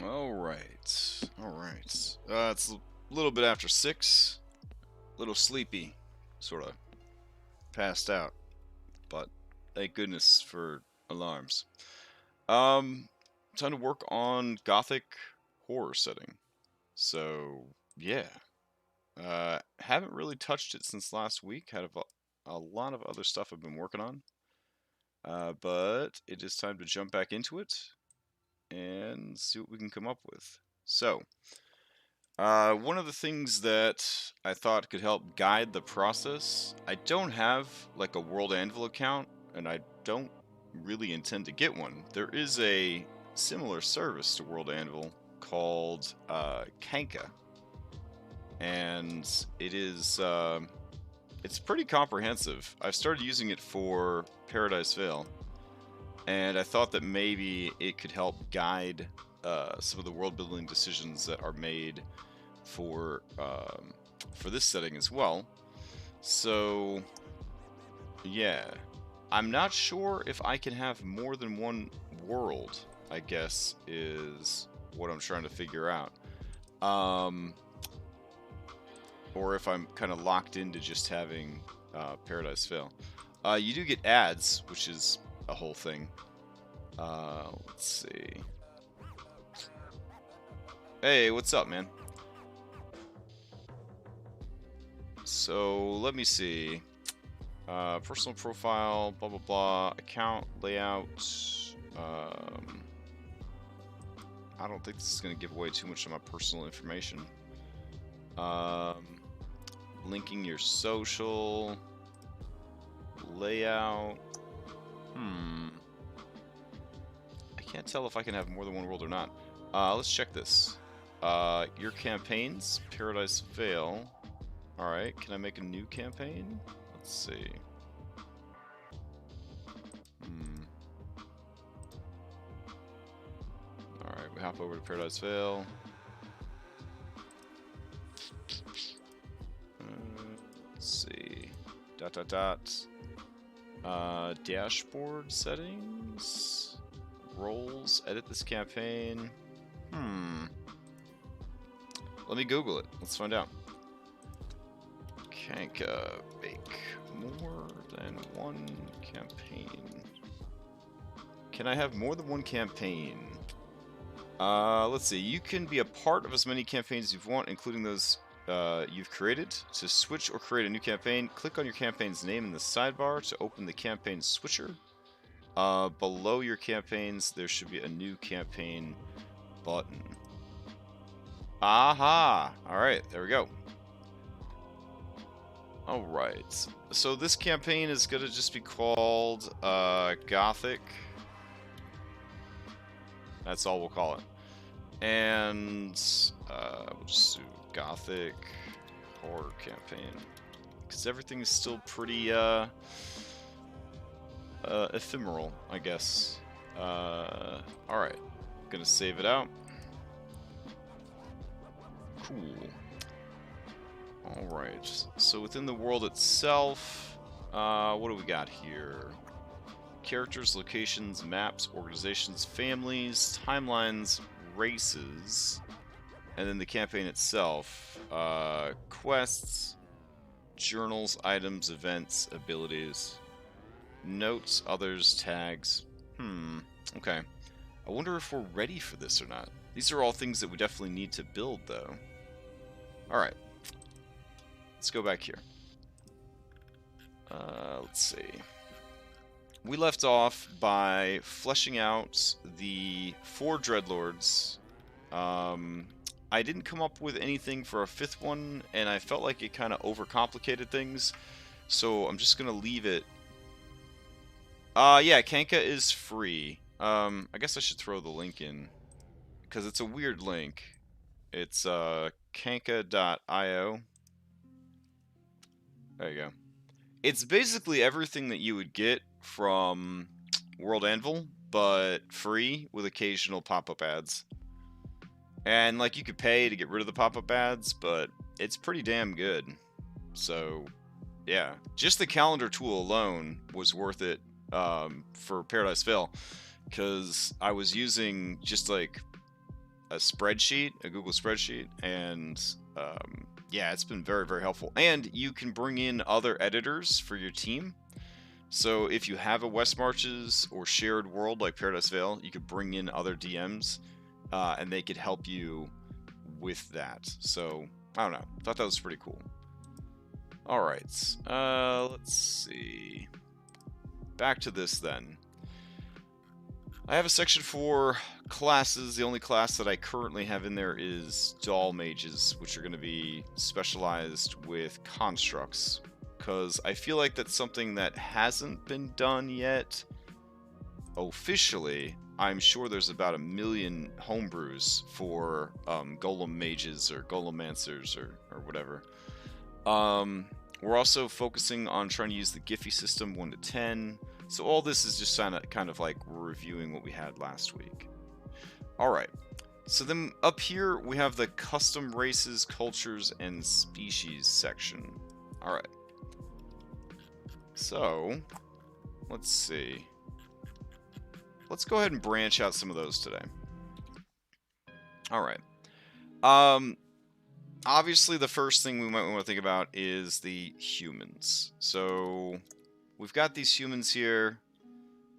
Alright. Alright. It's a little bit after 6. A little sleepy. Sort of passed out. But thank goodness for alarms. Time to work on Gothic Horror setting. So, yeah. Haven't really touched it since last week. Had a lot of other stuff I've been working on. But it is time to jump back into it and see what we can come up with. So, one of the things that I thought could help guide the process, I don't have like a World Anvil account, and I don't really intend to get one. There is a similar service to World Anvil called Kanka, and it is it's pretty comprehensive. I've started using it for Paradise Vale, and I thought that maybe it could help guide some of the world building decisions that are made for this setting as well. So yeah, I'm not sure if I can have more than one world, I guess, is what I'm trying to figure out. Or if I'm kind of locked into just having Paradise Vale. You do get ads, which is a whole thing. Let's see. Hey, what's up, man? So, let me see. Personal profile, blah, blah, blah. Account, layout. I don't think this is going to give away too much of my personal information. Linking your social. Layout. I can't tell if I can have more than one world or not. Let's check this. Your campaigns, Paradise Vale. Alright, can I make a new campaign? Let's see. Alright, we hop over to Paradise Vale. Let's see. Dashboard settings. Roles. Edit this campaign. Let me Google it. Let's find out. Kanka make more than one campaign. Can I have more than one campaign? Let's see. You can be a part of as many campaigns as you want, including those you've created. To switch or create a new campaign, click on your campaign's name in the sidebar to open the campaign switcher. Below your campaigns, there should be a new campaign button. Aha! Alright, there we go. Alright, so this campaign is going to just be called Gothic. That's all we'll call it. And we'll just do Gothic Horror campaign. Because everything is still pretty ephemeral, I guess. Alright, gonna save it out. Cool. Alright, so within the world itself, what do we got here? Characters, locations, maps, organizations, families, timelines, races, and then the campaign itself. Quests, journals, items, events, abilities, notes, others, tags. Okay. I wonder if we're ready for this or not. These are all things that we definitely need to build, though. Alright. Let's go back here. Let's see. We left off by fleshing out the 4 Dreadlords. I didn't come up with anything for a 5th one, and I felt like it kind of overcomplicated things, so I'm just going to leave it. Yeah, Kanka is free. I guess I should throw the link in, because it's a weird link. It's kanka.io. There you go. It's basically everything that you would get from World Anvil, but free with occasional pop-up ads. And like you could pay to get rid of the pop-up ads, but it's pretty damn good. So yeah, just the calendar tool alone was worth it for Paradise Vale, because I was using just like spreadsheet, a Google spreadsheet, and yeah, it's been very, very helpful. And you can bring in other editors for your team. So if you have a West Marches or shared world like Paradise Vale, you could bring in other DMs, and they could help you with that. So I don't know. Thought that was pretty cool. All right. Let's see. Back to this then. I have a section for classes. The only class that I currently have in there is Doll Mages, which are going to be specialized with constructs, because I feel like that's something that hasn't been done yet officially. I'm sure there's about 1 million homebrews for Golem Mages or Golemancers or whatever. We're also focusing on trying to use the Giphy system 1 to 10. So all this is just kind of like reviewing what we had last week. Alright, so then up here we have the custom races, cultures, and species section. Alright. So, let's see. Let's go ahead and branch out some of those today. Alright. Obviously the first thing we might want to think about is the humans. So we've got these humans here,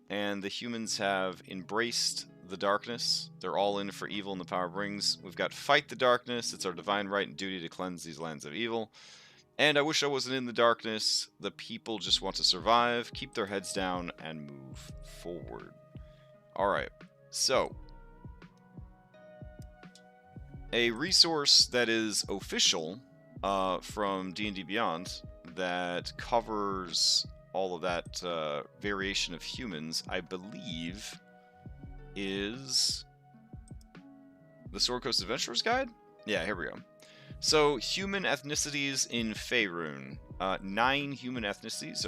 and the humans have embraced the darkness. They're all in for evil and the power brings. We've got fight the darkness. It's our divine right and duty to cleanse these lands of evil. And I wish I wasn't in the darkness. The people just want to survive, keep their heads down, and move forward. Alright, so a resource that is official from D&D Beyond that covers all of that variation of humans, I believe, is the Sword Coast Adventurer's Guide? Yeah, here we go. So, human ethnicities in Faerun. 9 human ethnicities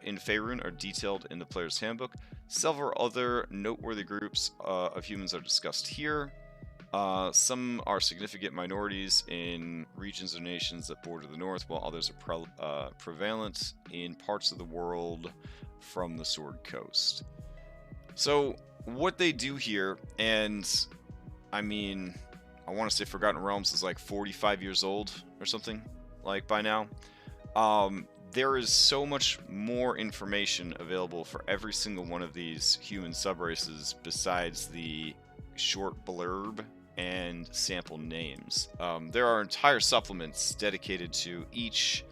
in Faerun are detailed in the player's handbook. Several other noteworthy groups of humans are discussed here. Some are significant minorities in regions or nations that border the north, while others are prevalent in parts of the world from the Sword Coast. So, what they do here, and I mean, I want to say Forgotten Realms is like 45 years old or something, like by now. There is so much more information available for every single one of these human subraces besides the short blurb and sample names. There are entire supplements dedicated to each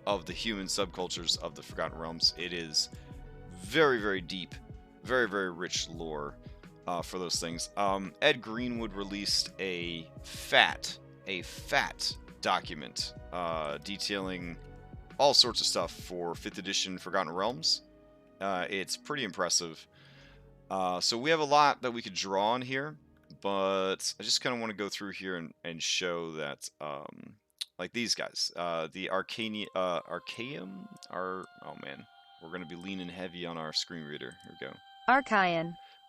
of the human subcultures of the Forgotten Realms. It is very, very deep, very, very rich lore for those things. Ed Greenwood released a fat document detailing all sorts of stuff for 5th edition Forgotten Realms. It's pretty impressive. So we have a lot that we could draw on here, but I just kind of want to go through here and show that, like these guys, the Arcaeum, oh man, we're going to be leaning heavy on our screen reader. Here we go.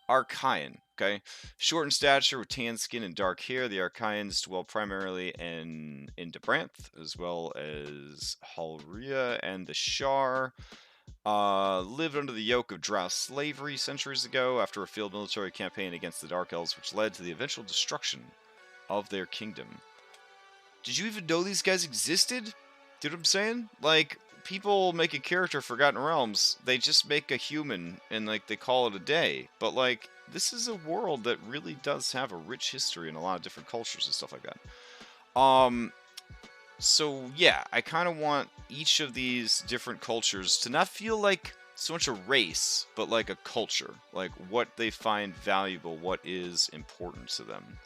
Archaean, okay? Short in stature with tan skin and dark hair, the Archaeans dwell primarily in Debranth, as well as Halria and the Shar. Lived under the yoke of Drow slavery centuries ago after a failed military campaign against the Dark Elves, which led to the eventual destruction of their kingdom. Did you even know these guys existed? Do you know what I'm saying? Like, people make a character Forgotten Realms, they just make a human and like they call it a day. But like, this is a world that really does have a rich history and a lot of different cultures and stuff like that. So yeah, I kind of want each of these different cultures to not feel like so much a race, but like a culture, like what they find valuable, what is important to them.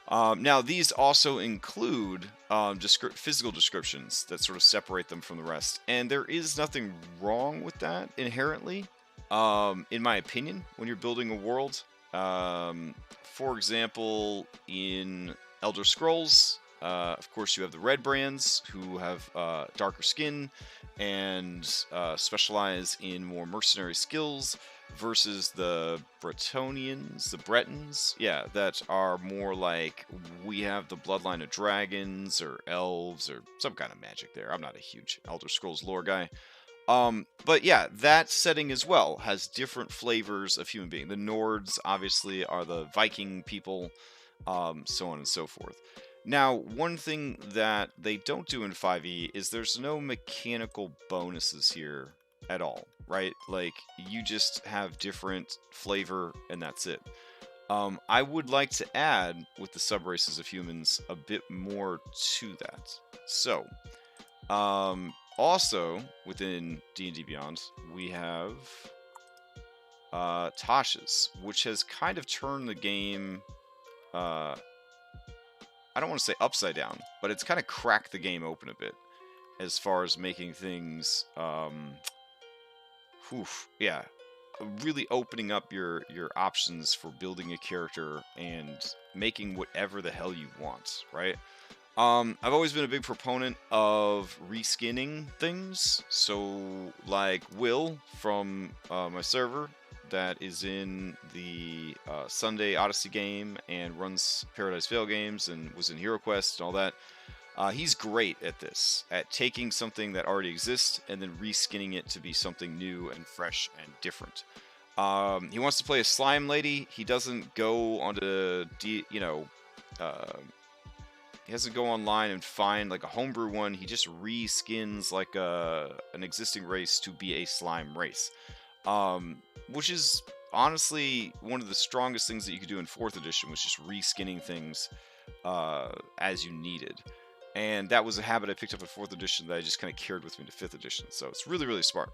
Now, these also include physical descriptions that sort of separate them from the rest. And there is nothing wrong with that inherently, in my opinion, when you're building a world. For example, in Elder Scrolls, of course, you have the Red Brands, who have darker skin and specialize in more mercenary skills, versus the Bretonians, the Bretons, yeah, that are more like, we have the bloodline of dragons or elves or some kind of magic there. I'm not a huge Elder Scrolls lore guy. But yeah, that setting as well has different flavors of human being. The Nords, obviously, are the Viking people. so on and so forth. Now, one thing that they don't do in 5e is there's no mechanical bonuses here at all, right? Like, you just have different flavor, and that's it. I would like to add, with the subraces of humans, a bit more to that. So, also, within D&D Beyond, we have Tasha's, which has kind of turned the game... I don't want to say upside down, but it's kind of cracked the game open a bit as far as making things, really opening up your options for building a character and making whatever the hell you want, right? I've always been a big proponent of reskinning things, so like Will from my server that is in the Sunday Odyssey game and runs Paradise Vale games and was in Hero Quest and all that. He's great at this, at taking something that already exists and then reskinning it to be something new and fresh and different. He wants to play a slime lady. He doesn't go onto, he doesn't go online and find like a homebrew one. He just reskins like an existing race to be a slime race. Which is honestly one of the strongest things that you could do in 4th edition, was just reskinning things as you needed. And that was a habit I picked up in 4th edition that I just kind of carried with me to 5th edition. So it's really, really smart.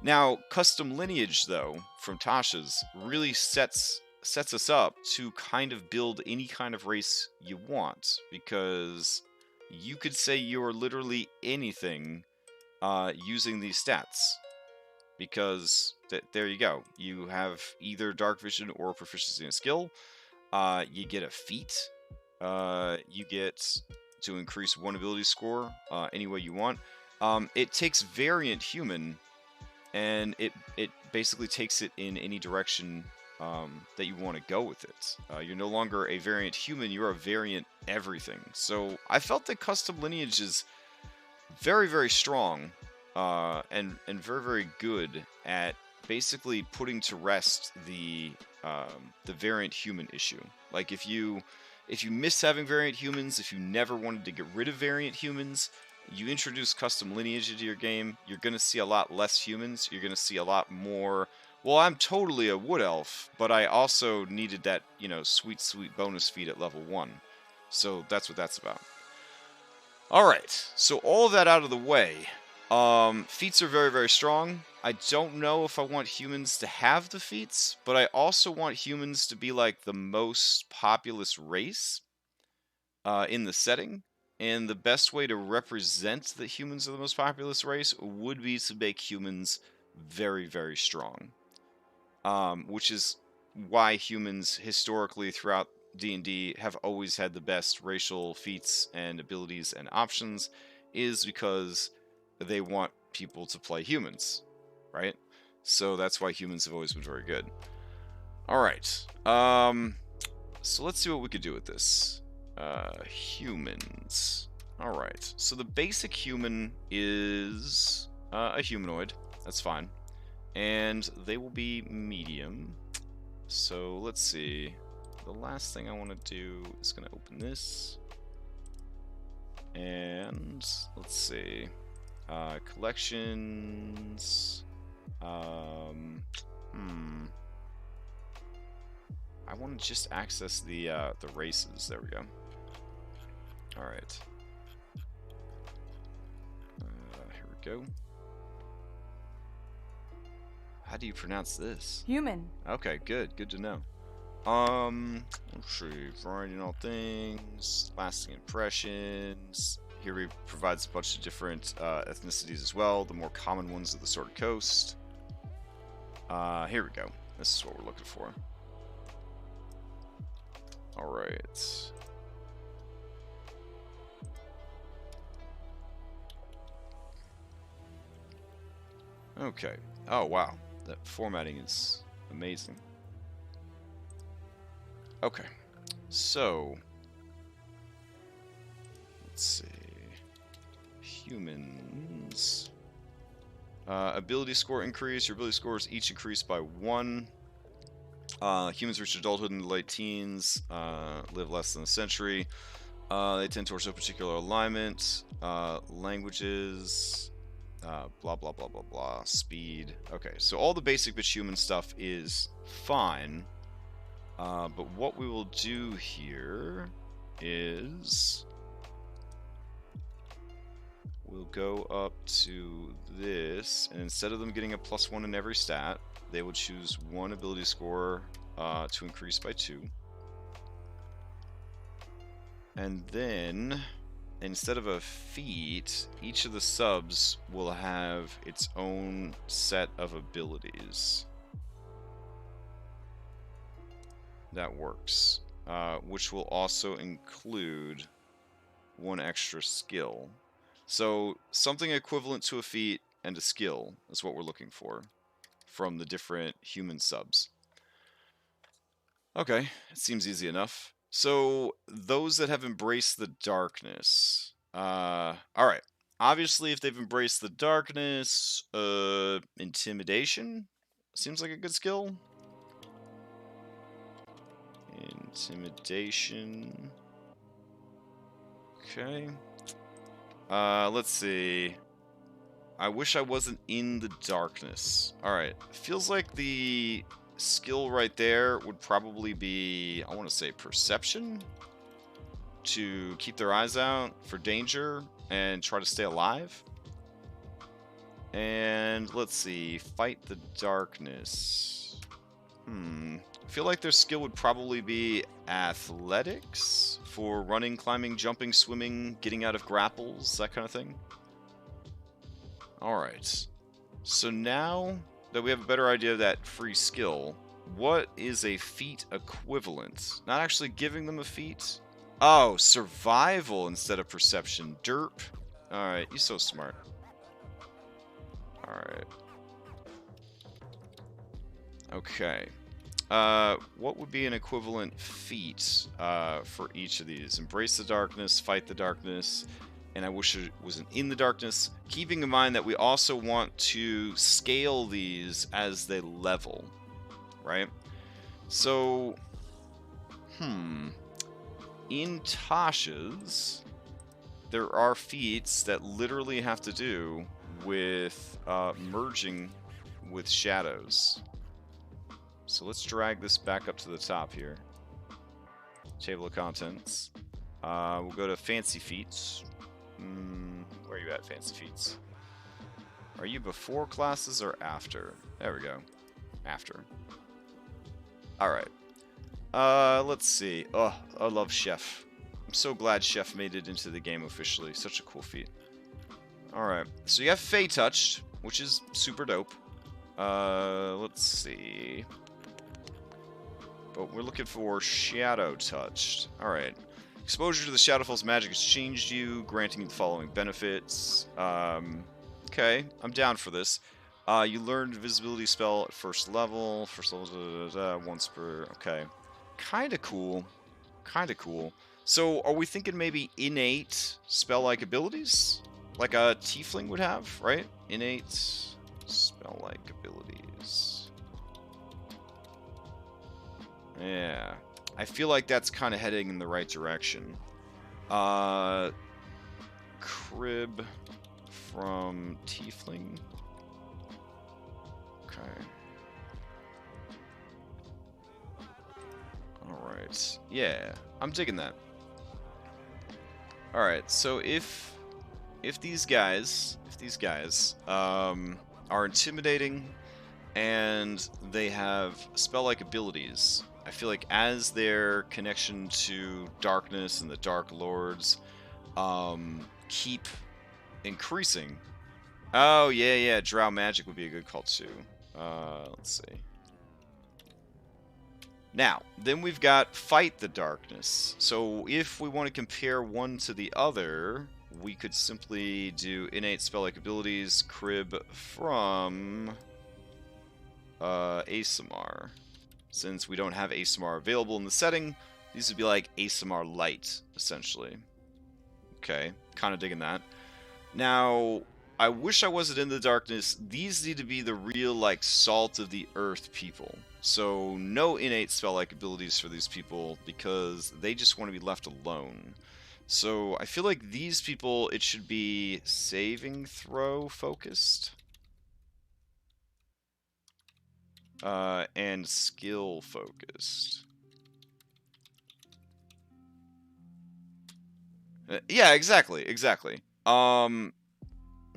Now, custom lineage, though, from Tasha's really sets us up to kind of build any kind of race you want, because you could say you're literally anything using these stats. Because there you go. You have either dark vision or proficiency in a skill. You get a feat. You get to increase one ability score any way you want. It takes variant human, and it basically takes it in any direction that you want to go with it. You're no longer a variant human. You're a variant everything. So I felt that custom lineage is very, very strong. And very, very good at basically putting to rest the variant human issue. Like if you miss having variant humans, if you never wanted to get rid of variant humans, you introduce custom lineage into your game, you're going to see a lot less humans. You're going to see a lot more, well, I'm totally a wood elf, but I also needed that, sweet, sweet bonus feat at level 1. So that's what that's about. Alright, so all of that out of the way. Feats are very, very strong. I don't know if I want humans to have the feats, but I also want humans to be like the most populous race in the setting. And the best way to represent that humans are the most populous race would be to make humans very, very strong. Which is why humans historically throughout D&D have always had the best racial feats and abilities and options, is because they want people to play humans, right? So that's why humans have always been very good. Alright, so let's see what we could do with this. Humans. Alright, so the basic human is a humanoid. That's fine. And they will be medium. So let's see. The last thing I want to do is going to open this. And let's see. Collections. I want to just access the races. There we go. All right. Here we go. How do you pronounce this? Human. Okay, good. Good to know. Let's see. Variety in all things. Lasting impressions. Here he provides a bunch of different ethnicities as well. The more common ones are the Sword Coast. Here we go. This is what we're looking for. Alright. Okay. Oh, wow. That formatting is amazing. Okay. So, let's see. Humans. Ability score increase. Your ability scores each increase by 1. Humans reach adulthood in the late teens, live less than a century. They tend towards a particular alignment. Languages, blah, blah, blah, blah, blah. Speed. Okay, so all the basic but human stuff is fine. But what we will do here is we'll go up to this, and instead of them getting a +1 in every stat, they will choose one ability score to increase by 2. And then, instead of a feat, each of the subs will have its own set of abilities. That works. Which will also include one extra skill. So, something equivalent to a feat and a skill is what we're looking for from the different human subs. Okay, it seems easy enough. So, those that have embraced the darkness. Alright. Obviously, if they've embraced the darkness, intimidation seems like a good skill. Intimidation. Okay. Let's see. I wish I wasn't in the darkness. Alright. Feels like the skill right there would probably be, I want to say, perception? To keep their eyes out for danger and try to stay alive. And let's see. Fight the darkness. I feel like their skill would probably be athletics for running, climbing, jumping, swimming, getting out of grapples, that kind of thing. Alright. So now that we have a better idea of that free skill, what is a feat equivalent? Not actually giving them a feat. Oh, survival instead of perception. Derp. Alright, you're so smart. Alright. Okay. What would be an equivalent feat for each of these? Embrace the darkness, fight the darkness, and I wish it wasn't in the darkness. Keeping in mind that we also want to scale these as they level, right? So, in Tasha's, there are feats that literally have to do with merging with shadows. So let's drag this back up to the top here. Table of contents. We'll go to fancy feats. Where are you at, fancy feats? Are you before classes or after? There we go. After. Alright. Let's see. Oh, I love Chef. I'm so glad Chef made it into the game officially. Such a cool feat. Alright. So you have Fey Touched, which is super dope. Let's see. But we're looking for Shadow Touched. Alright. Exposure to the Shadowfall's magic has changed you, granting you the following benefits. Okay, I'm down for this. You learned Invisibility spell at first level. First level, once per... Okay. Kinda cool. Kinda cool. So, are we thinking maybe innate spell-like abilities? Like a Tiefling would have, right? Innate spell-like abilities. Yeah. I feel like that's kind of heading in the right direction. Crib from Tiefling. Okay. Alright. Yeah, I'm digging that. Alright, so if these guys are intimidating and they have spell-like abilities, I feel like as their connection to darkness and the Dark Lords keep increasing. Oh, yeah, Drow Magic would be a good call too. Let's see. Now, then we've got Fight the Darkness. So if we want to compare one to the other, we could simply do innate spell-like abilities, crib from ASMR. Since we don't have ASMR available in the setting, these would be like ASMR Light, essentially. Okay, kind of digging that. Now, I wish I wasn't in the darkness. These need to be the real, like, salt of the earth people. So no innate spell-like abilities for these people because they just want to be left alone. So I feel like these people, it should be saving throw focused. And skill focused. Yeah, exactly.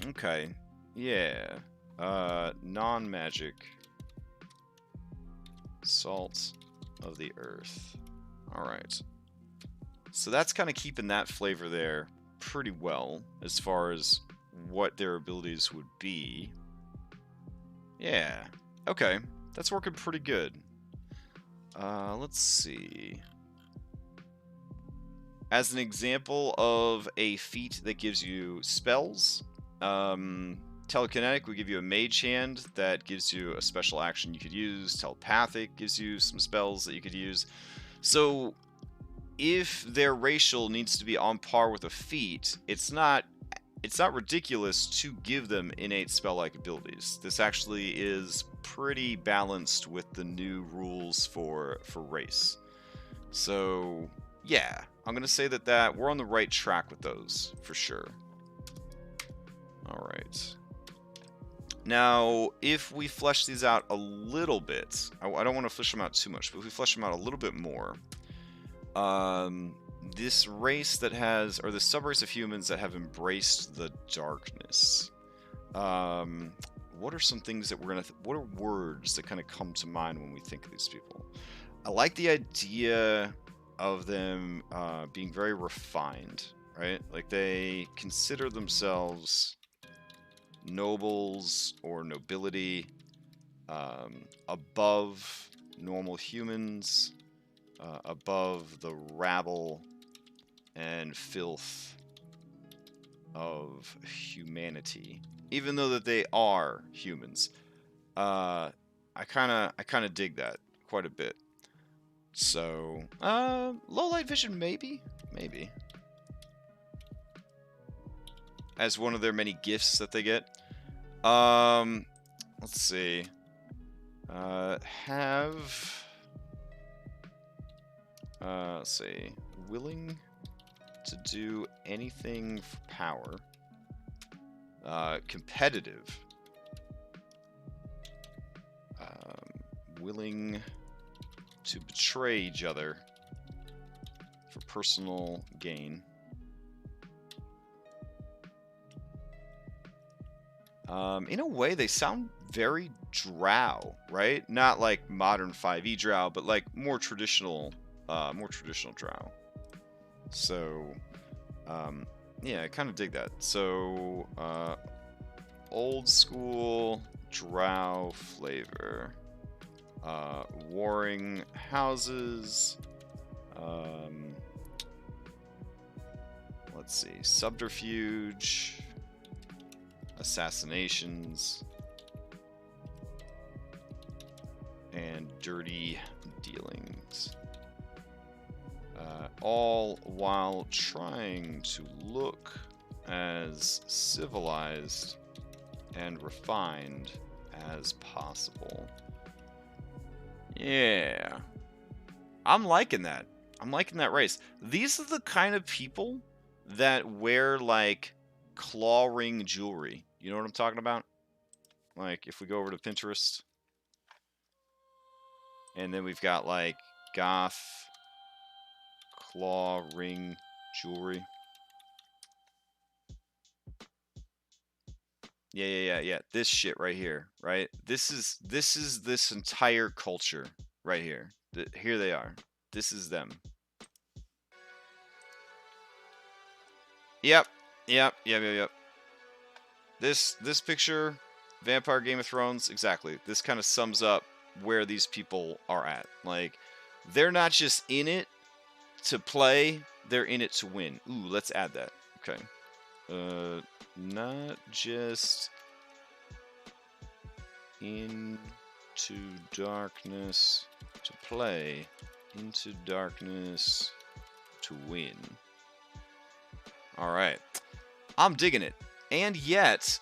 Okay. Yeah. Non-magic. Salt of the earth. Alright. So that's kind of keeping that flavor there pretty well as far as what their abilities would be. Yeah. Okay. That's working pretty good. Let's see. As an example of a feat that gives you spells, Telekinetic would give you a mage hand that gives you a special action you could use. Telepathic gives you some spells that you could use. So if their racial needs to be on par with a feat, it's not ridiculous to give them innate spell-like abilities. This actually is pretty balanced with the new rules for race. So yeah, I'm gonna say that we're on the right track with those for sure. All right. Now, if we flesh these out a little bit, I don't want to flesh them out too much, but if we flesh them out a little bit more, this race that has, or the subrace of humans that have embraced the darkness, what are some things that we're gonna, what are words that kind of come to mind when we think of these people? I like the idea of them being very refined, right? Like they consider themselves nobles or nobility, above normal humans, above the rabble and filth of humanity, even though that they are humans. I kind of dig that quite a bit. So, low light vision, maybe, as one of their many gifts that they get. Let's see. Let's see. Willing to do anything for power. Competitive. Willing to betray each other for personal gain. In a way, they sound very drow, right? Not like modern 5e drow, but like more traditional drow. So, yeah, I kind of dig that. So, old school drow flavor. Warring houses. Let's see. Subterfuge. Assassinations. And dirty dealings. All while trying to look as civilized and refined as possible. Yeah. I'm liking that. I'm liking that race. These are the kind of people that wear, like, claw ring jewelry. You know what I'm talking about? Like, if we go over to Pinterest. And then we've got, like, goth claw ring jewelry. Yeah. This shit right here, right? This is this entire culture right here. Here they are. This is them. Yep. This picture, Vampire Game of Thrones, exactly. This kind of sums up where these people are at. Like, they're not just in it to play, they're in it to win. Ooh, let's add that. Okay. Not just into darkness to play, into darkness to win. All right. I'm digging it. And yet,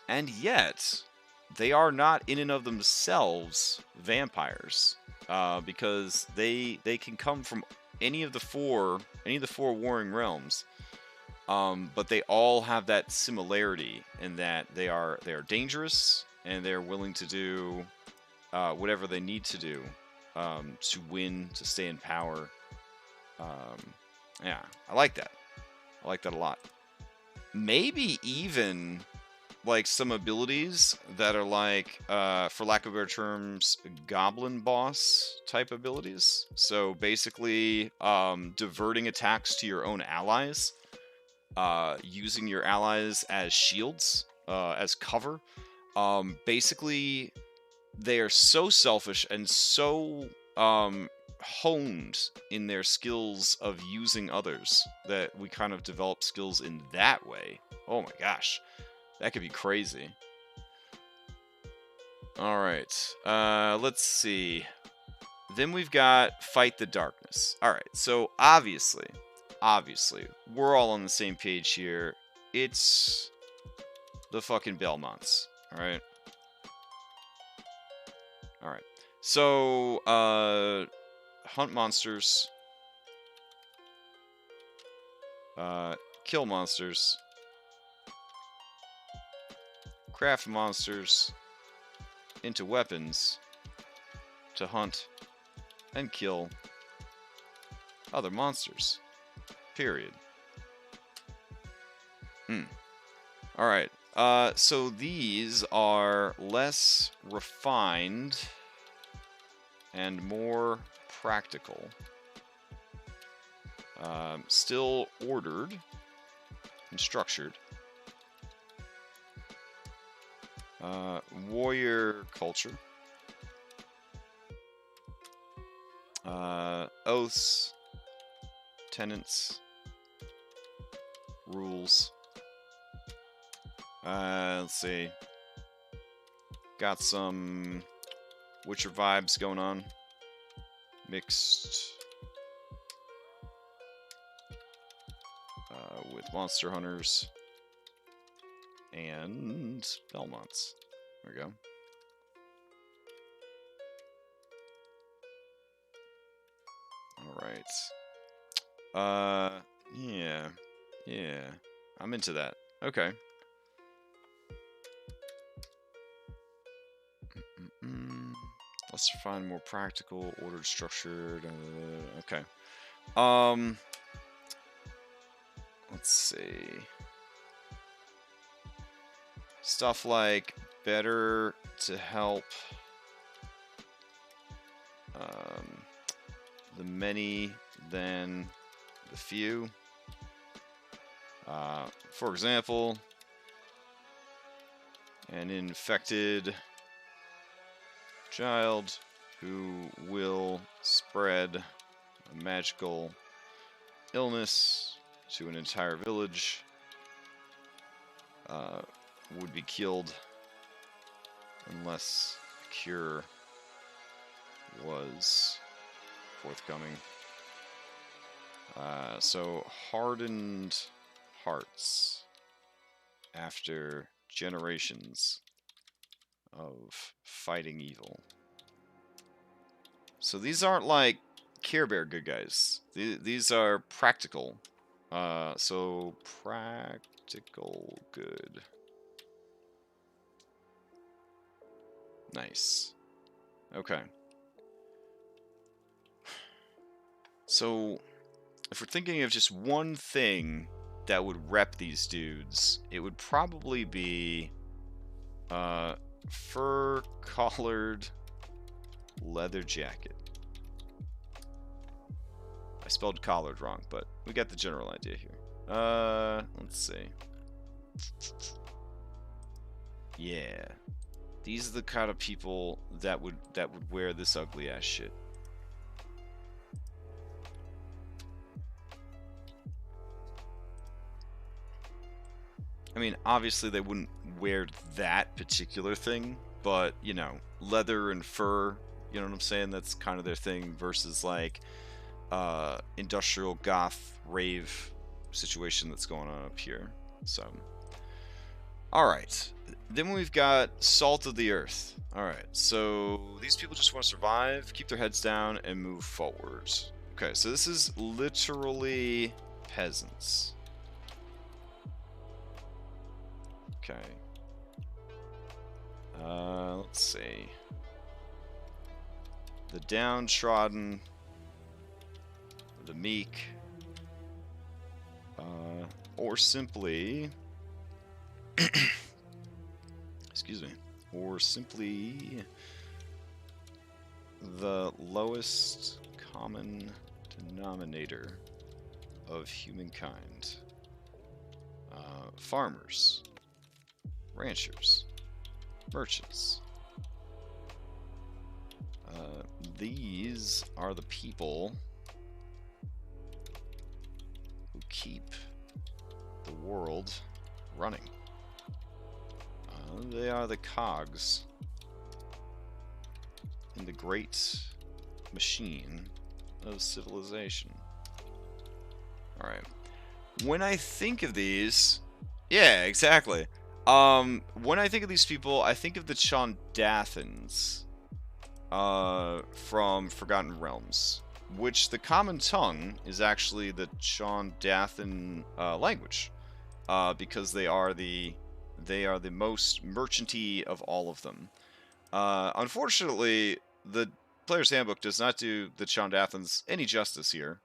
they are not in and of themselves vampires, because they can come from any of the four warring realms. But they all have that similarity in that they are dangerous and they're willing to do whatever they need to do to win, to stay in power. Yeah, I like that. I like that a lot. Maybe even like some abilities that are like, for lack of better terms, Goblin boss type abilities. So basically, diverting attacks to your own allies, using your allies as shields, as cover. Basically, they are so selfish and so honed in their skills of using others that we kind of develop skills in that way. Oh my gosh, that could be crazy. All right, let's see. Then we've got Fight the Darkness. All right, so obviously, we're all on the same page here. It's the fucking Belmonts. All right. All right. So, hunt monsters, kill monsters, craft monsters into weapons to hunt and kill other monsters. Period. Alright, so these are less refined and more practical. Still ordered and structured. Warrior culture. Oaths. Tenets. Rules. Let's see. Got some Witcher vibes going on. Mixed with Monster Hunters and Belmonts. There we go. Alright. Yeah. I'm into that. Okay. Let's find more practical, ordered, structured. Okay. Let's see. Stuff like better to help the many than the few. For example, an infected child who will spread a magical illness to an entire village would be killed unless a cure was forthcoming. So hardened hearts after generations of fighting evil. So these aren't like Care Bear good guys. These are practical. So practical good. Nice. Okay. So if we're thinking of just one thing that would rep these dudes, it would probably be fur-collared leather jacket. I spelled collared wrong, but we got the general idea here. Let's see. Yeah. These are the kind of people that would wear this ugly ass shit. I mean, obviously they wouldn't wear that particular thing, but, you know, leather and fur, you know what I'm saying? That's kind of their thing versus, like, industrial goth rave situation that's going on up here. So, Alright. Then we've got Salt of the Earth. Alright, so these people just want to survive, keep their heads down, and move forward. Okay, so this is literally peasants. Okay. Let's see. The downtrodden, the meek, or simply, excuse me, or simply the lowest common denominator of humankind. Farmers, ranchers, merchants. These are the people who keep the world running. They are the cogs in the great machine of civilization. Alright. When I think of these... Yeah, exactly. When I think of these people, I think of the Chondathans from Forgotten Realms, which the common tongue is actually the Chondathan language, because they are the most merchanty of all of them. Unfortunately, the Player's Handbook does not do the Chondathans any justice here,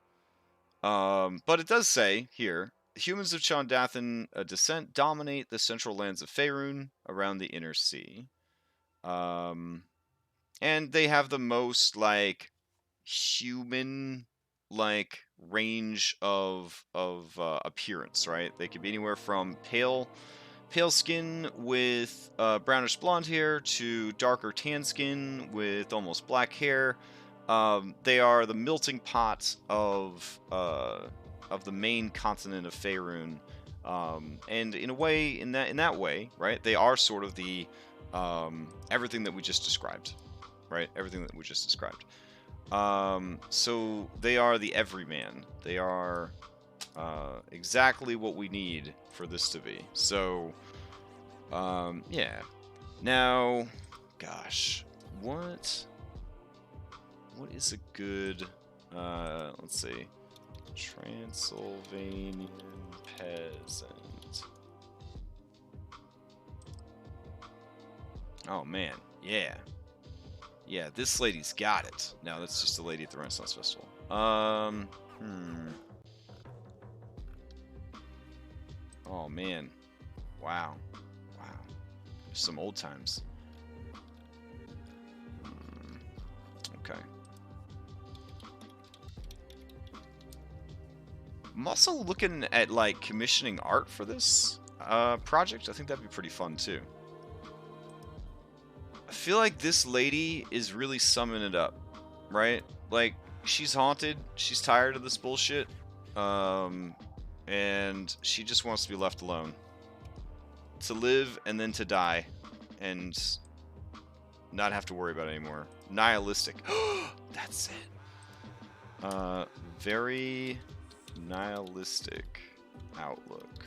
but it does say here, humans of Chondathan descent dominate the central lands of Faerun around the Inner Sea. And they have the most, like, human, like, range of appearance, right? They could be anywhere from pale skin with brownish blonde hair to darker tan skin with almost black hair. They are the melting pot of the main continent of Faerun, and in a way, in that way, right? They are sort of the everything that we just described, right? Everything that we just described. So they are the everyman. They are exactly what we need for this to be. So, yeah. Now, gosh, what is a good, let's see, Transylvanian peasant. Oh man, yeah. Yeah, this lady's got it. No, that's just a lady at the Renaissance Festival. Oh man. Wow. Wow. Some old times. Okay. I'm also looking at, like, commissioning art for this project. I think that'd be pretty fun, too. I feel like this lady is really summing it up, right? Like, she's haunted, she's tired of this bullshit, and she just wants to be left alone. To live and then to die, and not have to worry about it anymore. Nihilistic. That's it. Very nihilistic outlook.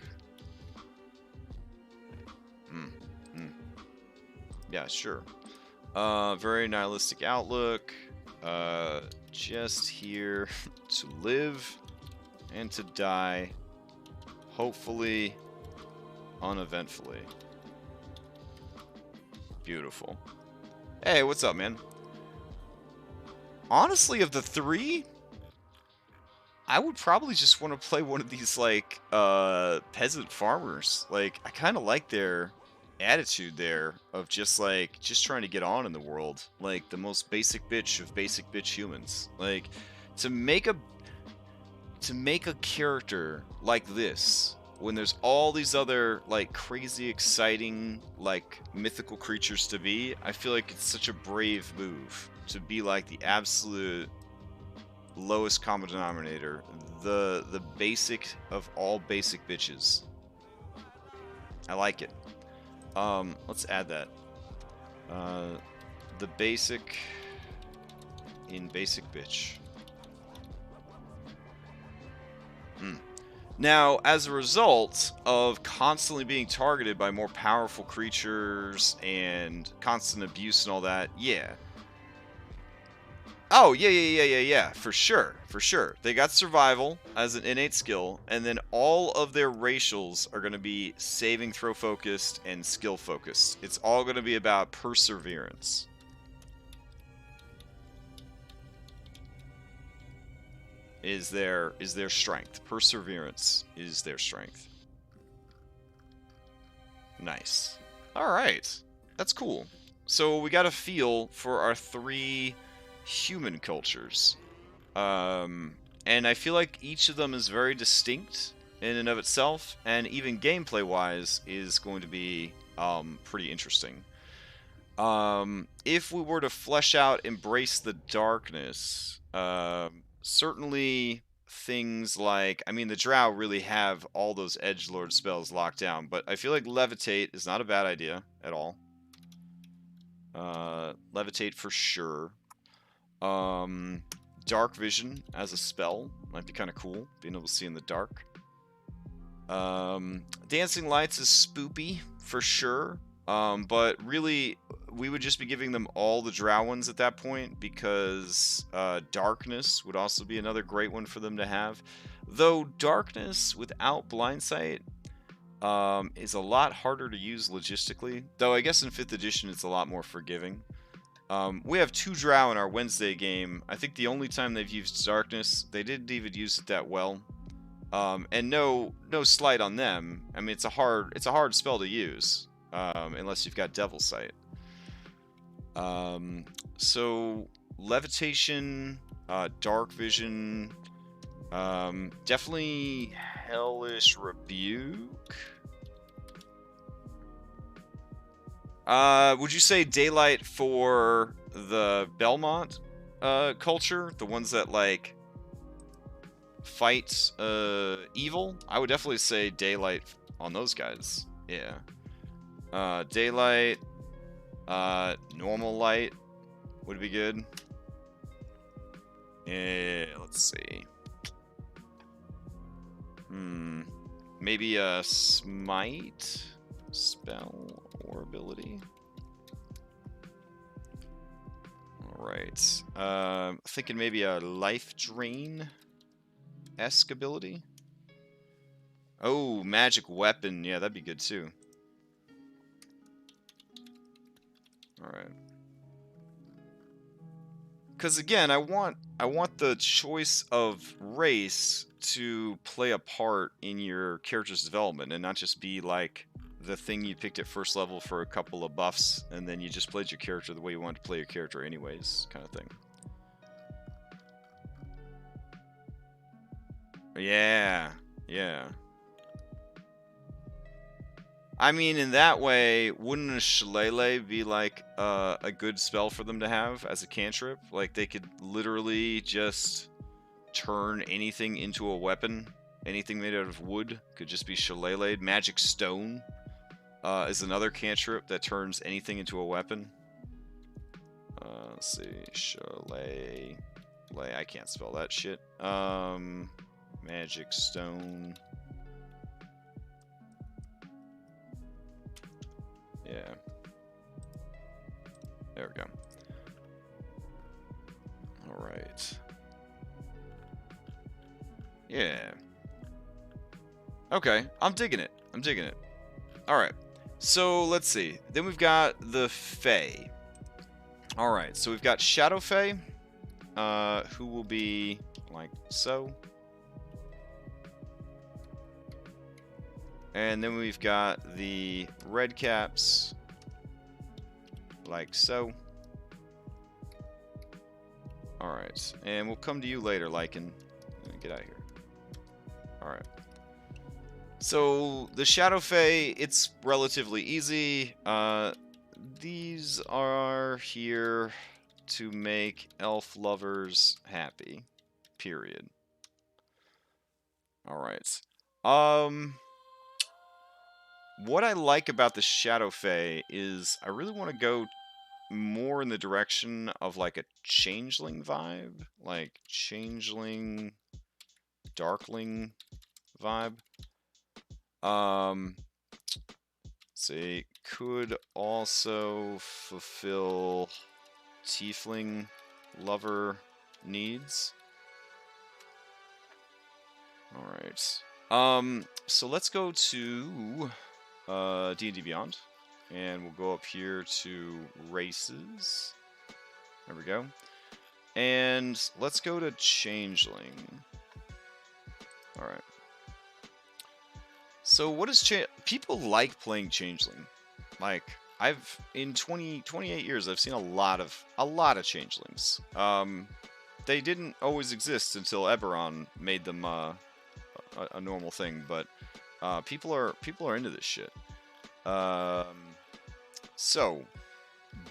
Yeah, sure. Very nihilistic outlook. Just here to live and to die, hopefully uneventfully. Beautiful. Hey, what's up, man? Honestly, of the three, I would probably just want to play one of these, like, peasant farmers. Like, I kind of like their attitude there of just trying to get on in the world, like the most basic bitch of basic bitch humans. Like, to make a character like this when there's all these other, like, crazy exciting, like, mythical creatures to be, I feel like it's such a brave move to be like the absolute lowest common denominator, the basic of all basic bitches. I like it. Let's add that. The basic in basic bitch. Now, as a result of constantly being targeted by more powerful creatures and constant abuse and all that, yeah. Oh, yeah, for sure, for sure. They got survival as an innate skill, and then all of their racials are going to be saving throw focused and skill focused. It's all going to be about perseverance. Is their strength. Perseverance is their strength. Nice. Alright. That's cool. So we got a feel for our 3 human cultures. And I feel like each of them is very distinct in and of itself, and even gameplay-wise is going to be pretty interesting. If we were to flesh out Embrace the Darkness, certainly things like, I mean, the Drow really have all those edgelord spells locked down, but I feel like Levitate is not a bad idea at all. Levitate for sure. Dark Vision as a spell might be kind of cool, being able to see in the dark. Dancing Lights is spoopy for sure. But really, we would just be giving them all the Drow ones at that point, because Darkness would also be another great one for them to have. Though Darkness without Blindsight is a lot harder to use logistically. Though I guess in 5th edition it's a lot more forgiving. We have 2 Drow in our Wednesday game. I think the only time they've used Darkness, they didn't even use it that well. And no slight on them. I mean, it's a hard spell to use. Unless you've got Devil Sight. So Levitation, Dark Vision, definitely Hellish Rebuke. Would you say Daylight for the Belmont culture? The ones that like fight evil? I would definitely say Daylight on those guys. Yeah. Daylight, normal light would be good. Yeah, let's see. Maybe a smite spell or ability. Alright. Thinking maybe a life drain-esque ability. Oh, magic weapon. Yeah, that'd be good too. Alright. Because again, I want the choice of race to play a part in your character's development and not just be like the thing you picked at first level for a couple of buffs and then you just played your character the way you wanted to play your character anyways, kind of thing. Yeah, yeah. I mean, in that way, wouldn't a Shillelagh be like a good spell for them to have as a cantrip? Like, they could literally just turn anything into a weapon. Anything made out of wood could just be Shillelagh. Magic Stone is another cantrip that turns anything into a weapon. Let's see. Shillelagh. I can't spell that shit. Magic Stone. Yeah. There we go. Alright. Yeah. Okay, I'm digging it. I'm digging it. Alright. So, let's see. Then we've got the Fey. Alright, so we've got Shadow Fey, who will be like so. And then we've got the red caps, like so. Alright, and we'll come to you later, Lycan. Get out of here. Alright. So, the Shadow Fey, it's relatively easy. These are here to make elf lovers happy. Period. Alright. What I like about the Shadow Fey is I really want to go more in the direction of like a Changeling vibe. Like Changeling, Darkling vibe. Say could also fulfill tiefling lover needs. All right. So let's go to D&D Beyond, and we'll go up here to races. There we go. And let's go to Changeling. All right. So what is people like playing Changeling? Like in 28 years I've seen a lot of Changelings. They didn't always exist until Eberron made them a normal thing, but people are into this shit. So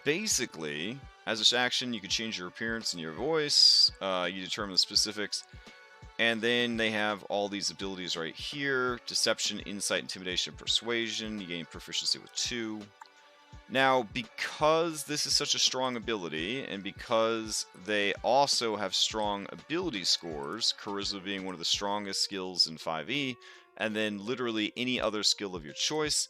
basically, as this action, you can change your appearance and your voice. You determine the specifics. And then they have all these abilities right here. Deception, Insight, Intimidation, Persuasion. You gain proficiency with 2. Now, because this is such a strong ability, and because they also have strong ability scores, Charisma being one of the strongest skills in 5e, and then literally any other skill of your choice,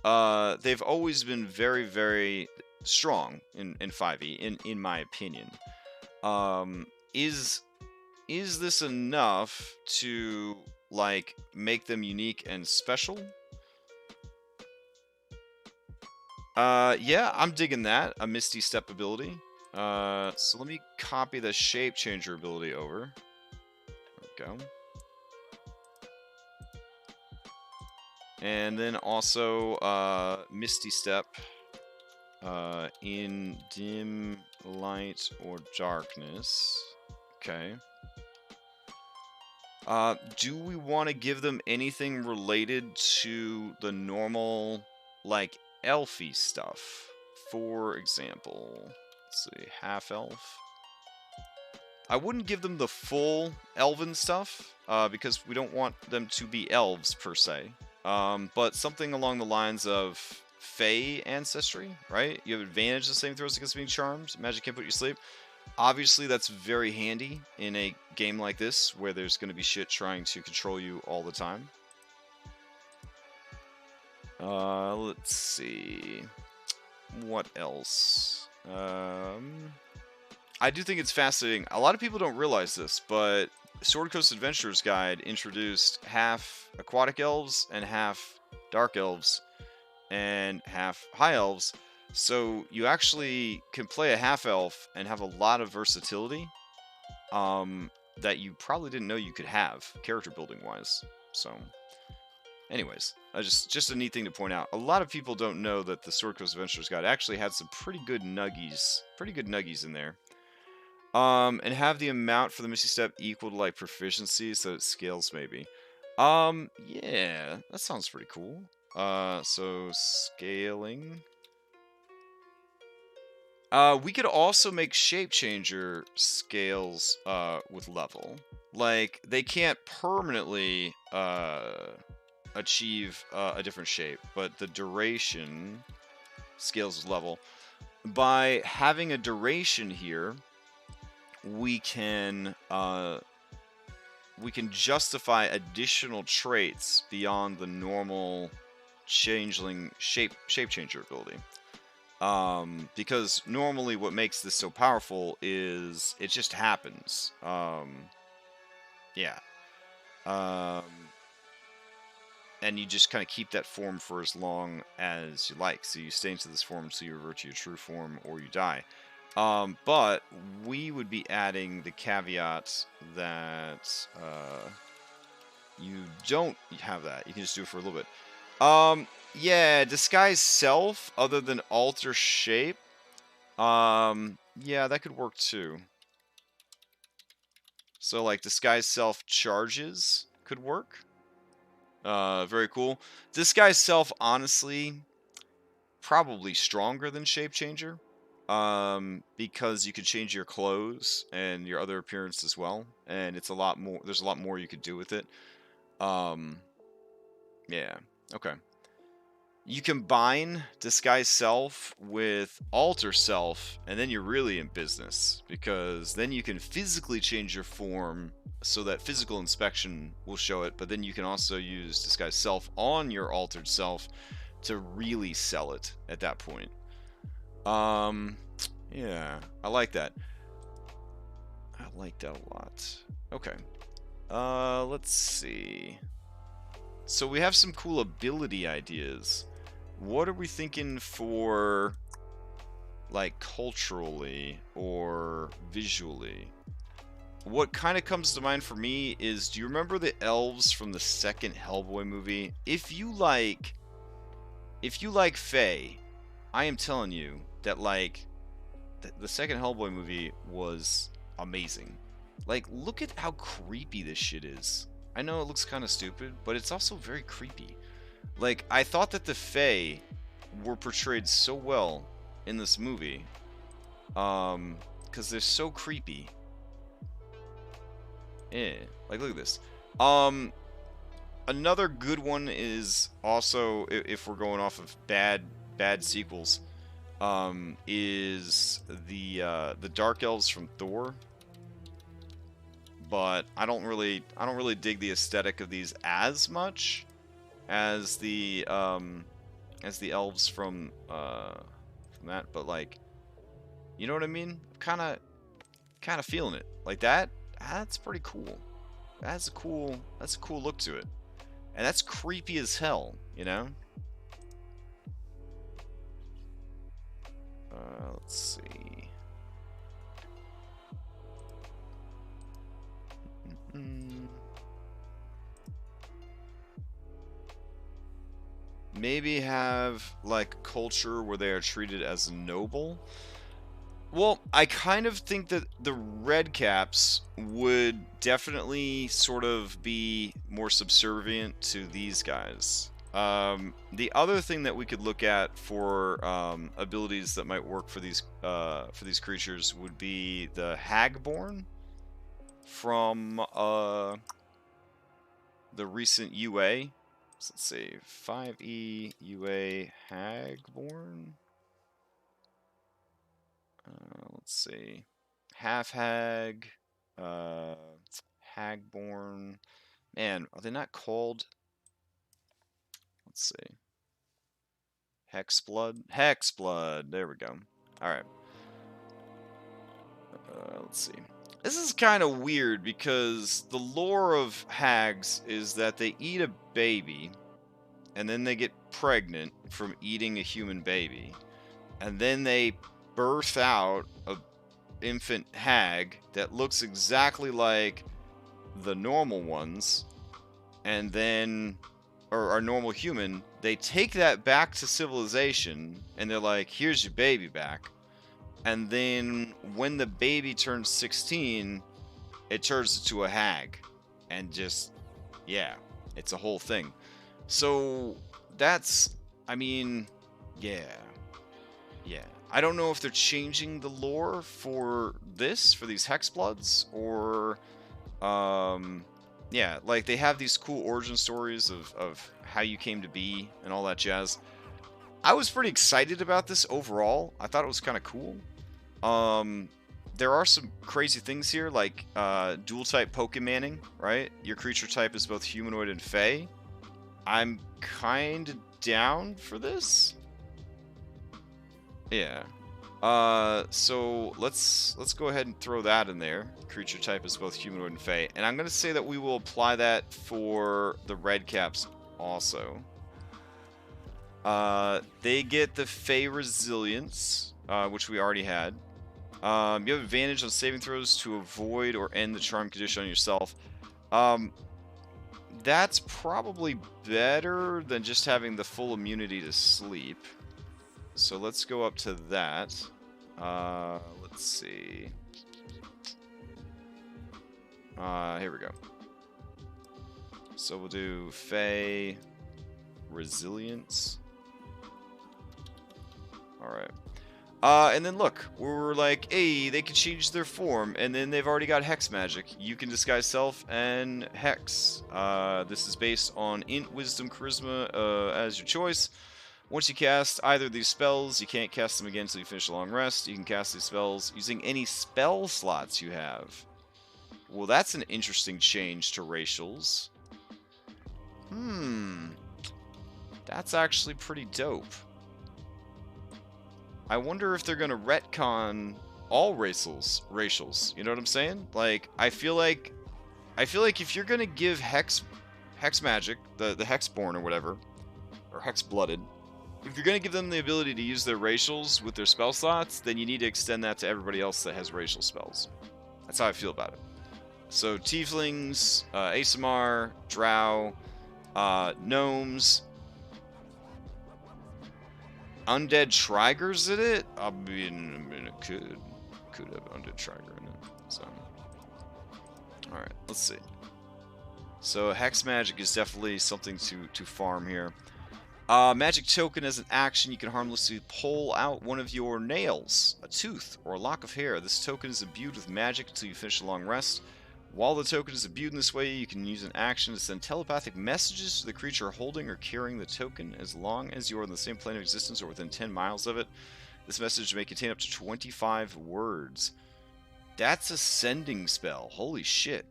they've always been very, very strong in 5e, in my opinion. Is this enough to, like, make them unique and special? Yeah, I'm digging that. A Misty Step ability. So let me copy the Shape Changer ability over. There we go. And then also, Misty Step, in dim light or darkness. Okay. Do we want to give them anything related to the normal, like, elfy stuff? For example, let's see, half-elf. I wouldn't give them the full elven stuff, because we don't want them to be elves, per se. But something along the lines of Fey ancestry, right? You have advantage to saving throws against being charmed. Magic can't put you to sleep. Obviously, that's very handy in a game like this, where there's going to be shit trying to control you all the time. Let's see. What else? I do think it's fascinating. A lot of people don't realize this, but Sword Coast Adventurer's Guide introduced half aquatic elves and half dark elves and half high elves. So you actually can play a half-elf and have a lot of versatility that you probably didn't know you could have, character building-wise. So, anyways, just a neat thing to point out. A lot of people don't know that the Sword Coast Adventurer's Guide actually had some pretty good nuggies in there. And have the amount for the Misty Step equal to, like, proficiency, so it scales maybe. Yeah, that sounds pretty cool. So scaling. We could also make Shape Changer scales with level. Like, they can't permanently achieve a different shape, but the duration scales with level. By having a duration here, we can justify additional traits beyond the normal Changeling shape changer ability. Because normally what makes this so powerful is it just happens. Yeah. And you just kind of keep that form for as long as you like. So you stay into this form until you revert to your true form or you die. But we would be adding the caveat that you don't have that. You can just do it for a little bit. Yeah, disguise self other than alter shape. Yeah, that could work too. So, like, disguise self charges could work. Very cool. Disguise self, honestly, probably stronger than shape changer. Because you could change your clothes and your other appearance as well, and it's a lot more. There's a lot more you could do with it. Yeah. Okay. you combine Disguise Self with Alter Self, and then you're really in business, because then you can physically change your form so that physical inspection will show it, but then you can also use Disguise Self on your altered self to really sell it at that point. Yeah, I like that. I like that a lot. Okay. Let's see. So we have some cool ability ideas. What are we thinking for, like, culturally or visually? What kind of comes to mind for me is, do you remember the elves from the second Hellboy movie? If you like Fey, I am telling you that, like, the second Hellboy movie was amazing. Like, look at how creepy this shit is. I know it looks kind of stupid, but it's also very creepy. Like, I thought that the Fey were portrayed so well in this movie, because they're so creepy. Like, look at this. Another good one is also, if we're going off of bad sequels, is the Dark Elves from Thor. But I don't really dig the aesthetic of these as much as the elves from that. But, like, you know what I mean? Kind of feeling it. Like that. That's pretty cool. That's a cool look to it. And that's creepy as hell, you know? Let's see. Maybe have, like, culture where they are treated as noble. Well, I kind of think that the red caps would definitely sort of be more subservient to these guys. The other thing that we could look at for abilities that might work for these creatures would be the Hagborn from the recent UA. So let's see, 5e UA Hagborn. Let's see, half hag, Hagborn. Man, are they not called? Let's see. Hexblood? Hexblood! There we go. Alright. Let's see. This is kind of weird because the lore of hags is that they eat a baby, and then they get pregnant from eating a human baby, and then they birth out a infant hag that looks exactly like the normal ones, and then, or our normal human, they take that back to civilization, and they're like, here's your baby back. And then when the baby turns 16, it turns into a hag. And just, yeah, it's a whole thing. So that's, I mean, yeah. I don't know if they're changing the lore for this, for these Hexbloods, or, yeah, like they have these cool origin stories of how you came to be and all that jazz. I was pretty excited about this overall. I thought it was kind of cool. There are some crazy things here, like dual type Pokemoning, right? Your creature type is both humanoid and fey. I'm kind of down for this. Yeah. So let's go ahead and throw that in there. Creature type is both humanoid and fey, and I'm gonna say that we will apply that for the red caps also. They get the Fey Resilience, which we already had. You have advantage on saving throws to avoid or end the charm condition on yourself. That's probably better than just having the full immunity to sleep. So let's go up to that. Let's see. Here we go. So we'll do Fey Resilience. Alright. And then look, we're like, hey, they can change their form, and then they've already got Hex Magic. You can disguise self and Hex. This is based on Int, Wisdom, Charisma as your choice. Once you cast either of these spells, you can't cast them again until you finish a long rest. You can cast these spells using any spell slots you have. Well, that's an interesting change to racials. That's actually pretty dope. I wonder if they're going to retcon all racials. You know what I'm saying? Like, I feel like if you're going to give Hex Magic, the Hexborn or whatever, or Hex-blooded, if you're going to give them the ability to use their racials with their spell slots, then you need to extend that to everybody else that has racial spells. That's how I feel about it. So Tieflings, ASMR, Drow, Gnomes, Undead Trigger's in it? I mean it could have Undead Trigger in it. So, alright, let's see. So Hex Magic is definitely something to farm here. Magic token as an action, you can harmlessly pull out one of your nails, a tooth, or a lock of hair. This token is imbued with magic until you finish a long rest. While the token is imbued in this way, you can use an action to send telepathic messages to the creature holding or carrying the token as long as you are in the same plane of existence or within 10 miles of it. This message may contain up to 25 words. That's a sending spell. Holy shit.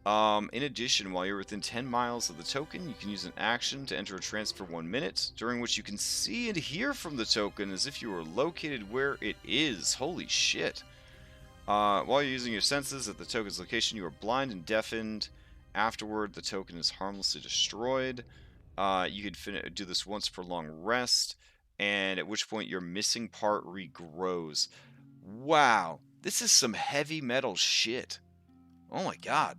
In addition, while you're within 10 miles of the token, you can use an action to enter a trance for 1 minute, during which you can see and hear from the token as if you were located where it is. Holy shit. While you're using your senses at the token's location, you are blind and deafened. Afterward, the token is harmlessly destroyed. You can do this once per long rest, and at which point your missing part regrows. Wow, this is some heavy metal shit. Oh my god.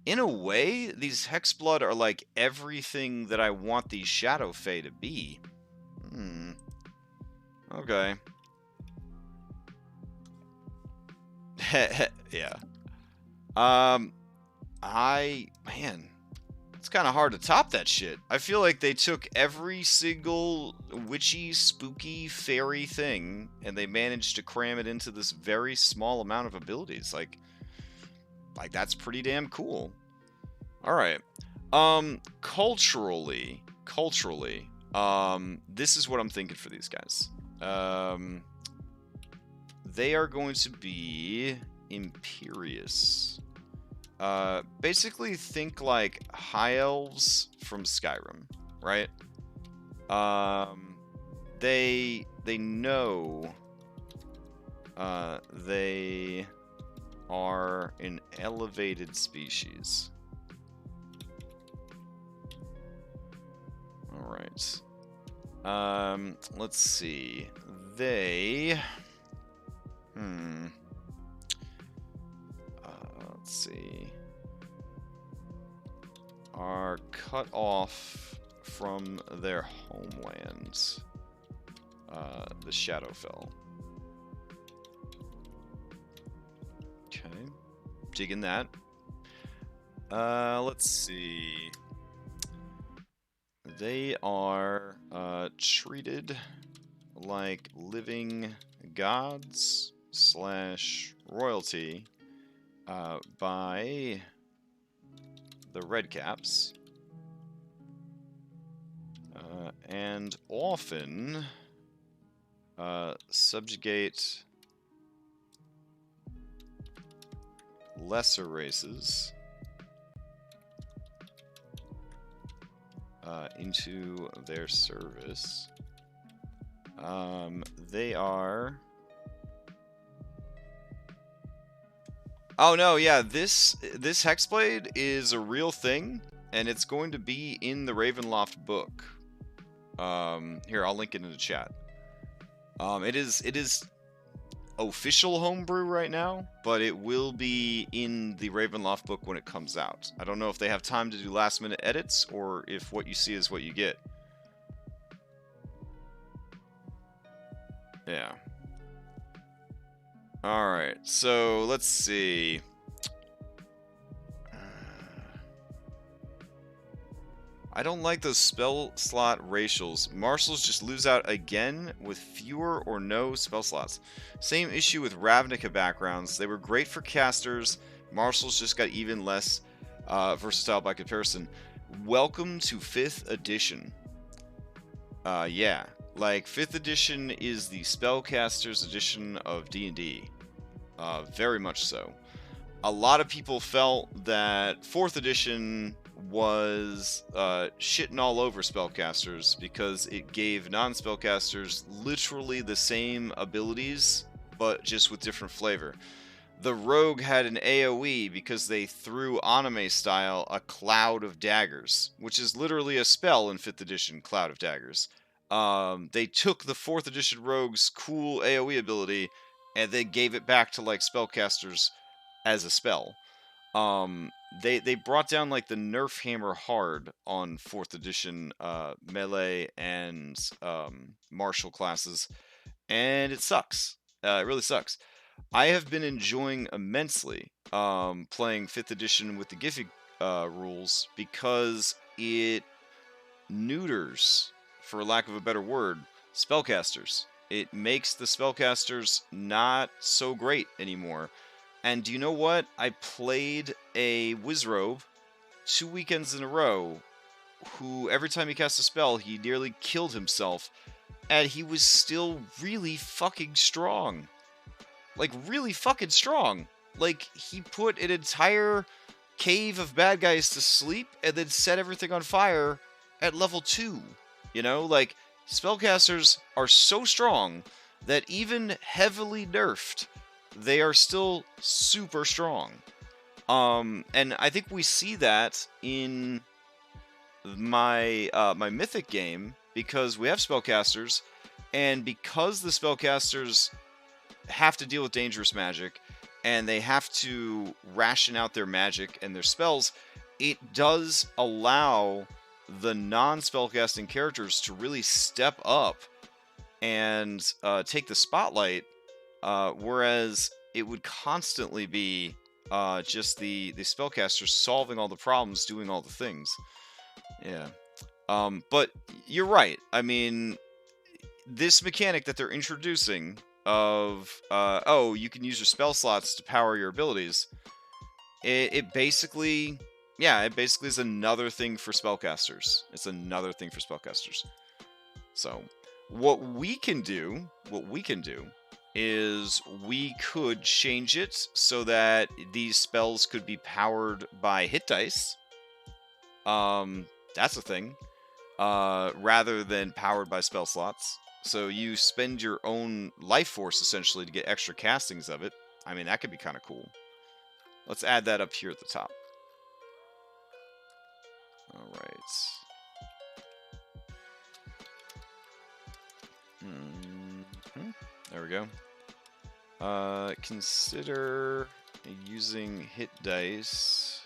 In a way, these Hexblood are like everything that I want these Shadow Fey to be. Okay. Yeah. Man, it's kind of hard to top that shit. I feel like they took every single witchy, spooky, fairy thing, and they managed to cram it into this very small amount of abilities. Like that's pretty damn cool. All right. Culturally, this is what I'm thinking for these guys. They are going to be imperious. Basically think like high elves from Skyrim, right? They know they are an elevated species. All right. Let's see. They let's see. Are cut off from their homeland, the Shadowfell. Okay, digging that. Let's see. They are treated like living gods / royalty by the Redcaps, and often subjugate lesser races into their service. They are... Oh no, yeah, this Hexblade is a real thing, and it's going to be in the Ravenloft book. Here, I'll link it in the chat. It is official homebrew right now, but it will be in the Ravenloft book when it comes out. I don't know if they have time to do last-minute edits, or if what you see is what you get. Yeah. Alright, so let's see. I don't like those spell slot racials. Marshals just lose out again with fewer or no spell slots. Same issue with Ravnica backgrounds. They were great for casters. Marshals just got even less versatile by comparison. Welcome to 5th edition. Yeah. Like, 5th edition is the spellcaster's edition of D&D. Very much so. A lot of people felt that 4th edition was shitting all over spellcasters because it gave non-spellcasters literally the same abilities, but just with different flavor. The rogue had an AoE because they threw anime style a cloud of daggers, which is literally a spell in 5th edition, Cloud of Daggers. They took the 4th edition rogue's cool AoE ability and they gave it back to like spellcasters as a spell. They brought down like the Nerf Hammer hard on 4th edition melee and martial classes, and it sucks. It really sucks. I have been enjoying immensely playing 5th edition with the Giffy rules because it neuters, for lack of a better word, spellcasters. It makes the spellcasters not so great anymore. And do you know what? I played a Wizrobe 2 weekends in a row who, every time he cast a spell, he nearly killed himself. And he was still really fucking strong. Like, really fucking strong. Like, he put an entire cave of bad guys to sleep and then set everything on fire at level 2. You know, like, spellcasters are so strong that even heavily nerfed, they are still super strong. And I think we see that in my my mythic game because we have spellcasters, and because the spellcasters have to deal with dangerous magic and they have to ration out their magic and their spells, it does allow the non-spellcasting characters to really step up and take the spotlight, whereas it would constantly be just the spellcasters solving all the problems, doing all the things. Yeah. But you're right. I mean, this mechanic that they're introducing of, oh, you can use your spell slots to power your abilities, it basically, yeah, it basically is another thing for spellcasters. It's another thing for spellcasters. So, what we can do is we could change it so that these spells could be powered by hit dice. That's a thing. Rather than powered by spell slots. So you spend your own life force, essentially, to get extra castings of it. I mean, that could be kind of cool. Let's add that up here at the top. Alright. There we go. Consider using hit dice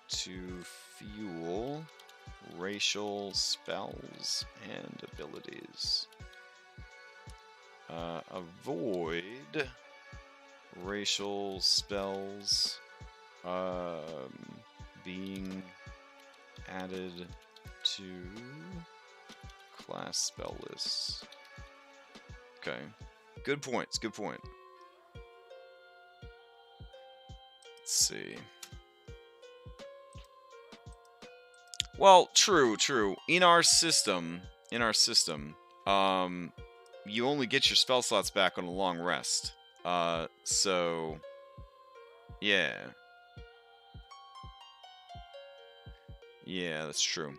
to fuel racial spells and abilities. Avoid racial spells being added to class spell lists. Okay. Good points, good point. Let's see. Well, true. In our system, you only get your spell slots back on a long rest. So, yeah. Yeah, that's true.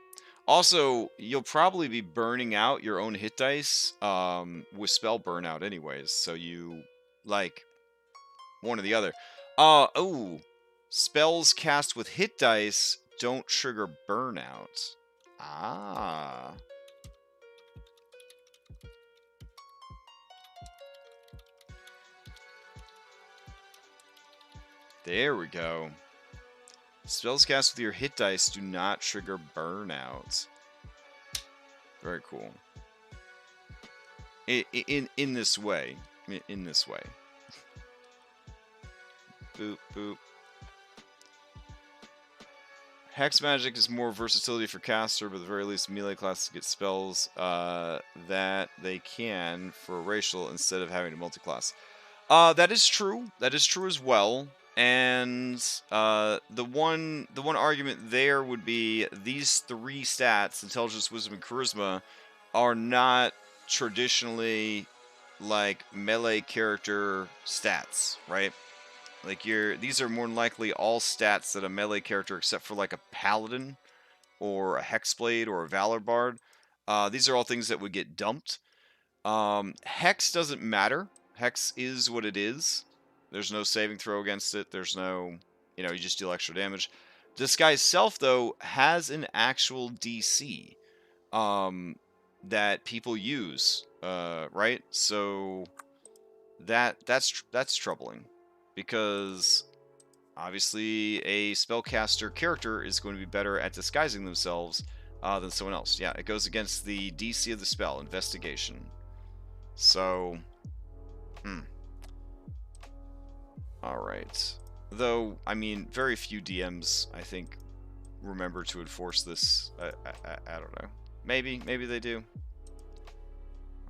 Also, you'll probably be burning out your own hit dice with spell burnout anyways, so you, like, one or the other. Oh, spells cast with hit dice don't trigger burnout. Ah. There we go. Spells cast with your hit dice do not trigger burnout. Very cool. In this way. In this way. Boop, boop. Hex Magic is more versatility for caster, but at the very least melee classes get spells that they can for racial instead of having to multi-class. That is true. That is true as well. And the one argument there would be these 3 stats, intelligence, wisdom, and charisma, are not traditionally like melee character stats, right? Like these are more than likely all stats that a melee character, except for like a paladin or a hexblade or a valor bard, these are all things that would get dumped. Hex doesn't matter. Hex is what it is. There's no saving throw against it. There's no, you just deal extra damage. Disguise Self, though, has an actual DC that people use, right? So that's troubling, because obviously a spellcaster character is going to be better at disguising themselves than someone else. Yeah, it goes against the DC of the spell, Investigation. So, Alright. Though, I mean, very few DMs, I think, remember to enforce this. I don't know. Maybe they do.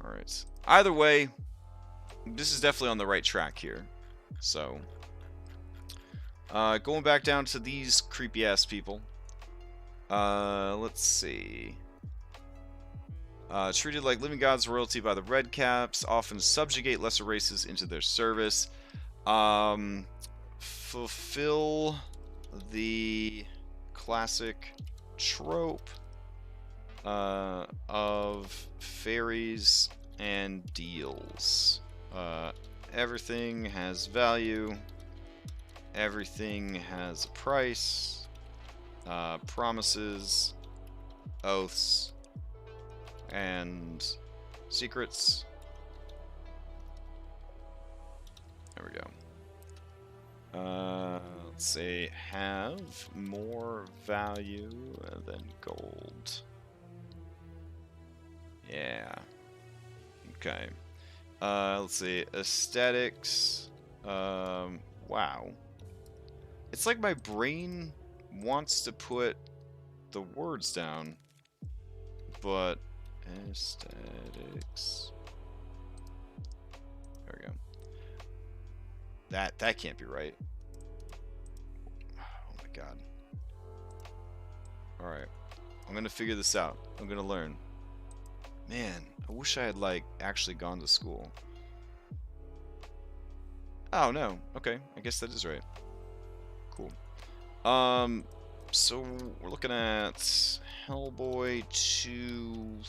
Alright. Either way, this is definitely on the right track here. So, going back down to these creepy-ass people. Let's see. Treated like living gods royalty by the red caps, often subjugate lesser races into their service. Fulfill the classic trope of fairies and deals. Everything has value. Everything has a price. Promises, oaths, and secrets. There we go. Let's say have more value than gold. Yeah. Okay. Let's see. Aesthetics. Wow. It's like my brain wants to put the words down, but aesthetics. There we go. That can't be right. Oh my god. Alright. I'm gonna figure this out. I'm gonna learn. Man, I wish I had, like, actually gone to school. Oh, no. Okay. I guess that is right. Cool. So we're looking at Hellboy 2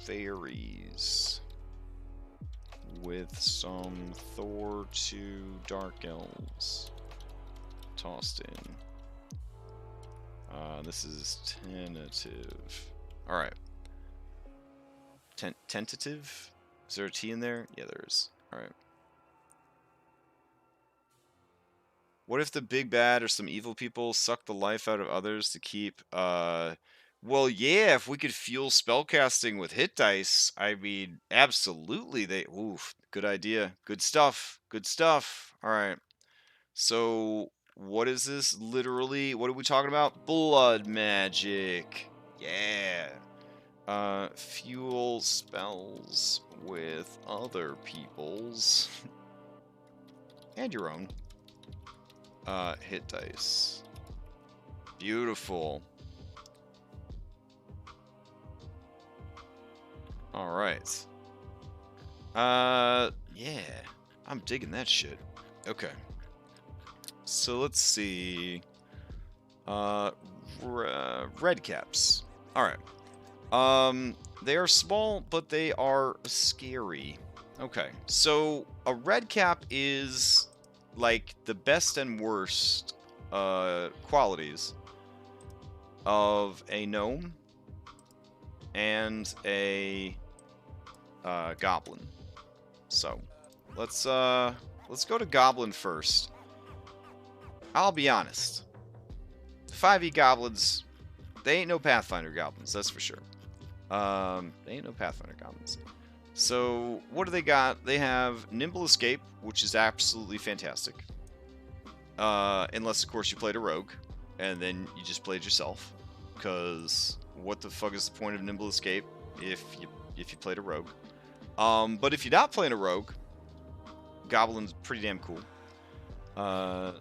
Fairies with some Thor 2 Dark Elves tossed in. This is tentative. Alright. Tentative? Is there a T in there? Yeah, there is. Alright. What if the big bad or some evil people suck the life out of others to keep, well, yeah, if we could fuel spellcasting with hit dice, I mean, absolutely, oof, good idea. Good stuff. Good stuff. Alright. So, what is this? Literally, what are we talking about? Blood magic. Yeah. Fuel spells with other people's. And your own. Hit dice. Beautiful. Alright. Yeah. I'm digging that shit. Okay. So let's see. Red caps. Alright. They are small, but they are scary. Okay. So a red cap is like the best and worst qualities of a gnome and a goblin. So let's go to goblin first. I'll be honest. 5e goblins, they ain't no Pathfinder goblins, that's for sure. They ain't no Pathfinder goblins. So, what do they got? They have Nimble Escape, which is absolutely fantastic. Unless, of course, you played a rogue, and then you just played yourself. Because what the fuck is the point of Nimble Escape if you played a rogue? But if you're not playing a rogue, Goblin's pretty damn cool.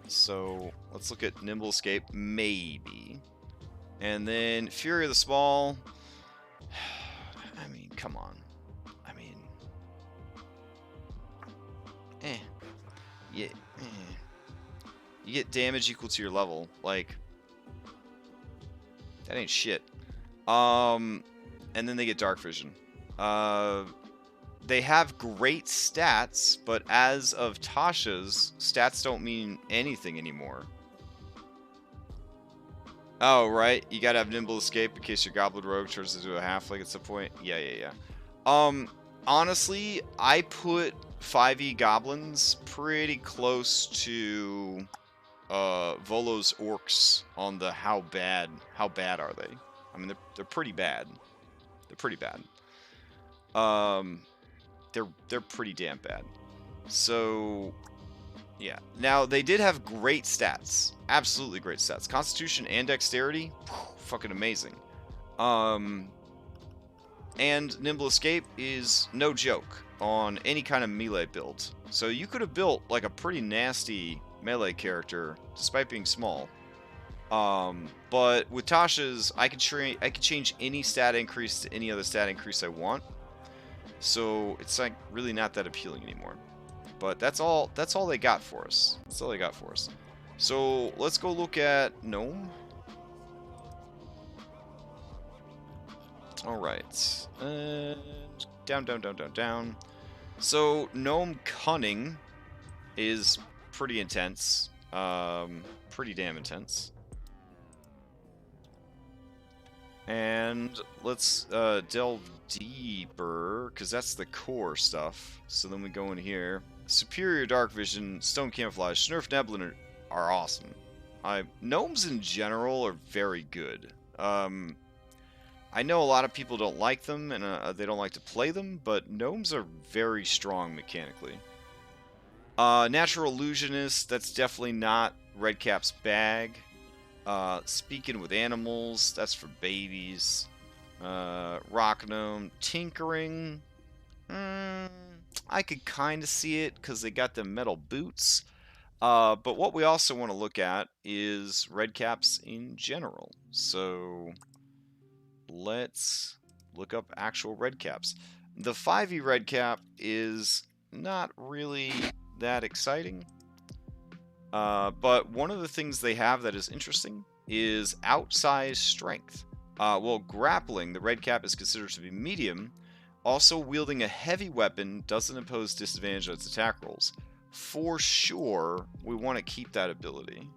So, let's look at Nimble Escape, maybe. And then Fury of the Small. I mean, come on. I mean, Yeah, you get damage equal to your level. Like, that ain't shit. And then they get dark vision. They have great stats, but as of Tasha's, stats don't mean anything anymore. Oh, right. You gotta have nimble escape in case your goblin rogue turns into a halfling at some point. Yeah. Honestly, I put 5e goblins pretty close to Volo's orcs on the how bad are they? I mean, they're pretty bad. They're pretty bad. They're pretty damn bad. So yeah. Now they did have great stats. Absolutely great stats. Constitution and dexterity, fucking amazing. And nimble escape is no joke on any kind of melee build. So you could have built like a pretty nasty melee character despite being small. But with Tasha's, I could change any stat increase to any other stat increase I want. So it's like really not that appealing anymore. But that's all they got for us. That's all they got for us. So let's go look at Gnome. Alright. Down. So Gnome Cunning is pretty intense. Pretty damn intense. And let's delve deeper, because that's the core stuff. So then we go in here. Superior Dark Vision, Stone Camouflage, Snurf Nebula are awesome. Gnomes in general are very good. I know a lot of people don't like them, and they don't like to play them, but gnomes are very strong mechanically. Natural Illusionist, that's definitely not Redcap's bag. Speaking with Animals, that's for babies. Rock Gnome, Tinkering. I could kind of see it because they got the metal boots. But what we also want to look at is Redcaps in general. So let's look up actual Redcaps. The 5e Redcap is not really that exciting. But one of the things they have that is interesting is outsized strength. Well, grappling, the Redcap is considered to be medium. Also, wielding a heavy weapon doesn't impose disadvantage on its attack rolls. For sure, we want to keep that ability.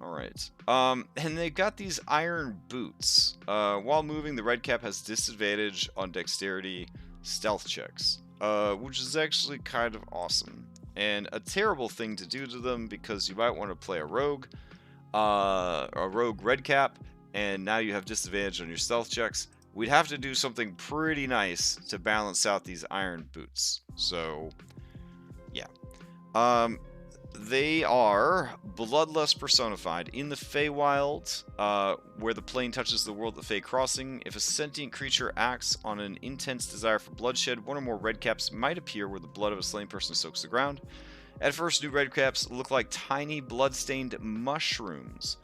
Alright. And they've got these iron boots. While moving, the Redcap has disadvantage on dexterity stealth checks, which is actually kind of awesome. And a terrible thing to do to them because you might want to play a rogue Redcap, and now you have disadvantage on your stealth checks. We'd have to do something pretty nice to balance out these iron boots. So, yeah. They are Bloodlust personified. In the Feywild, where the plane touches the world of the Fey Crossing, if a sentient creature acts on an intense desire for bloodshed, one or more redcaps might appear where the blood of a slain person soaks the ground. At first, new redcaps look like tiny blood-stained mushrooms,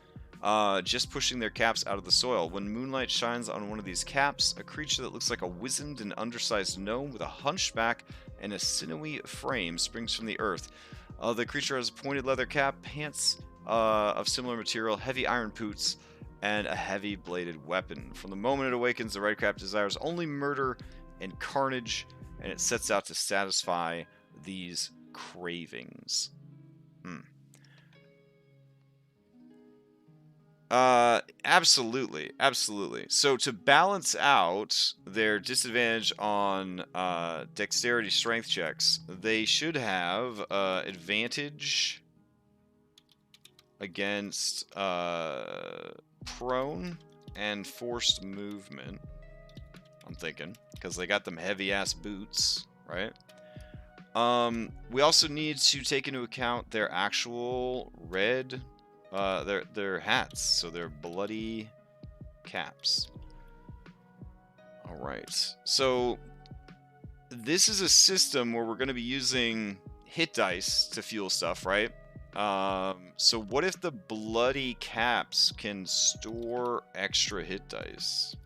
just pushing their caps out of the soil. When moonlight shines on one of these caps, a creature that looks like a wizened and undersized gnome with a hunched back and a sinewy frame springs from the earth. The creature has a pointed leather cap, pants of similar material, heavy iron boots, and a heavy bladed weapon. From the moment it awakens, the redcap desires only murder and carnage, and it sets out to satisfy these cravings. Absolutely. So to balance out their disadvantage on dexterity strength checks, they should have advantage against prone and forced movement. I'm thinking, because they got them heavy ass boots, right? We also need to take into account their actual red. Their hats, so they're bloody caps. Alright, so this is a system where we're going to be using hit dice to fuel stuff, right? So what if the bloody caps can store extra hit dice?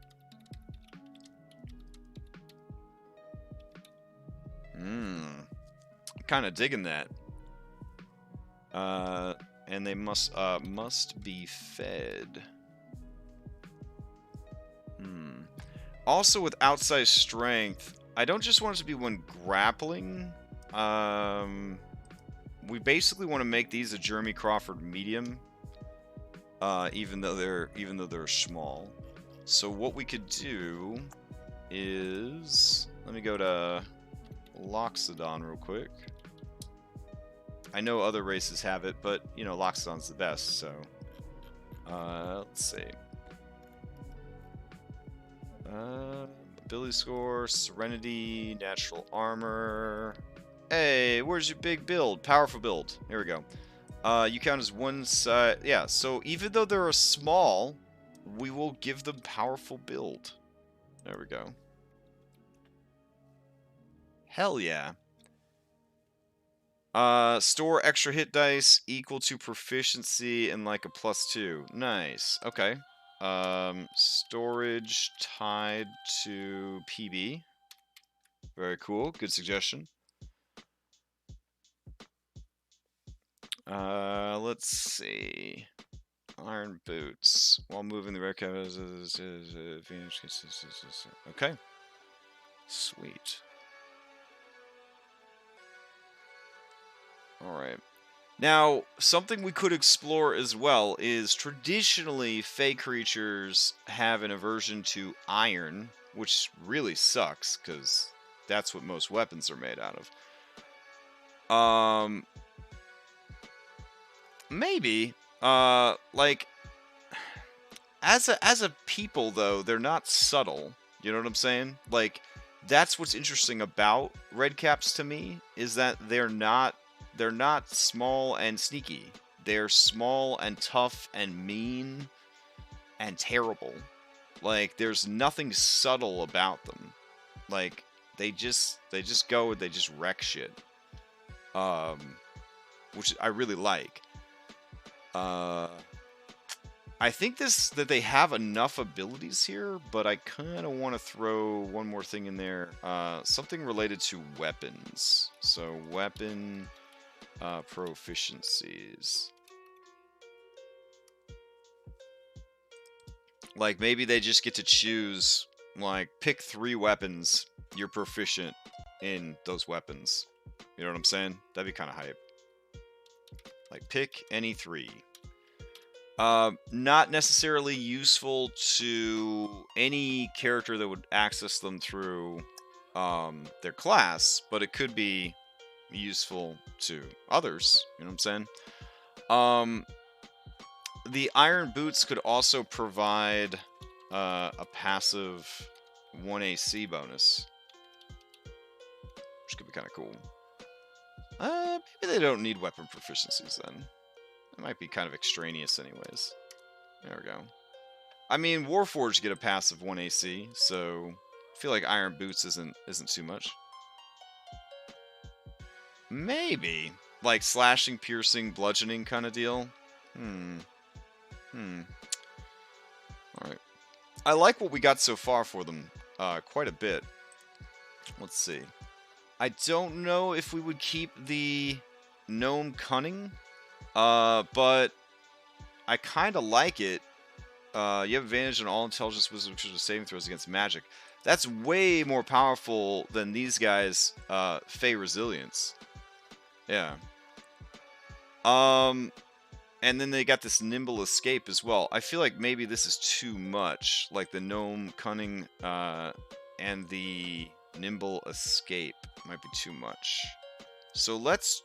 Kind of digging that. And they must be fed. Also, with outsized strength, I don't just want it to be when grappling. We basically want to make these a Jeremy Crawford medium, even though they're small. So what we could do is, let me go to Loxodon real quick. I know other races have it, but you know Loxodon's the best. So let's see. Ability score, Serenity, Natural Armor. Hey, where's your big build? Powerful build. Here we go. You count as one side. Yeah, so even though they're a small, we will give them powerful build. There we go. Hell yeah. Store extra hit dice equal to proficiency and like a +2. Nice. Okay. Storage tied to PB. Very cool. Good suggestion. Let's see. Iron boots while moving the red cap. Okay. Sweet. All right. Now, something we could explore as well is traditionally Fey creatures have an aversion to iron, which really sucks because that's what most weapons are made out of. Maybe, like, as a people though, they're not subtle. You know what I'm saying? Like, that's what's interesting about redcaps to me, is that they're not small and sneaky. They're small and tough and mean and terrible. Like, there's nothing subtle about them. Like, they just go and they just wreck shit. Which I really like. I think that they have enough abilities here, but I kind of want to throw one more thing in there. Something related to weapons. So, weapon proficiencies. Like, maybe they just get to choose, like, pick 3 weapons you're proficient in those weapons. You know what I'm saying? That'd be kind of hype. Like, pick any 3. Not necessarily useful to any character that would access them through their class, but it could be useful to others. You know what I'm saying? The iron boots could also provide a passive 1 AC bonus, which could be kind of cool. Maybe they don't need weapon proficiencies then. It might be kind of extraneous anyways. There we go. I mean, Warforged get a passive 1 AC, so I feel like Iron Boots isn't too much. Maybe. Like slashing, piercing, bludgeoning kind of deal. Alright. I like what we got so far for them. Quite a bit. Let's see. I don't know if we would keep the Gnome Cunning. But I kind of like it. You have advantage on all intelligence, wisdom, saving throws against magic. That's way more powerful than these guys' Fey Resilience. Yeah. And then they got this Nimble Escape as well. I feel like maybe this is too much. Like the Gnome Cunning and the Nimble Escape might be too much. So let's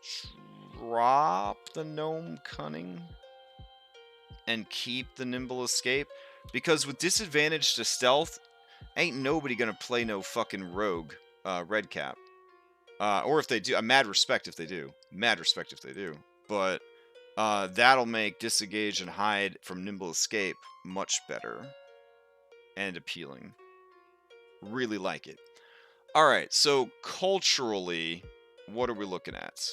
drop the Gnome Cunning and keep the Nimble Escape, because with disadvantage to stealth, ain't nobody gonna play no fucking rogue redcap. Or if they do, mad respect if they do. Mad respect if they do. But that'll make disengage and hide from Nimble Escape much better and appealing. Really like it. Alright, so culturally, what are we looking at?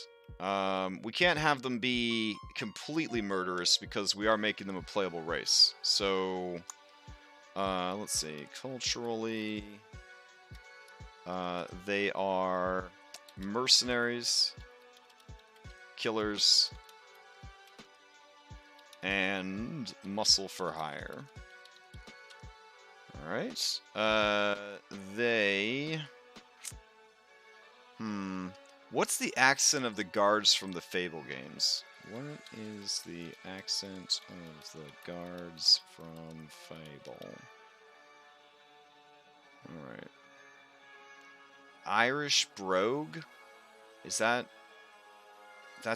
We can't have them be completely murderous because we are making them a playable race. So, let's see. Culturally, they are mercenaries, killers, and muscle for hire. Alright. What's the accent of the guards from the Fable games? What is the accent of the guards from Fable? Alright. Irish brogue? Is that's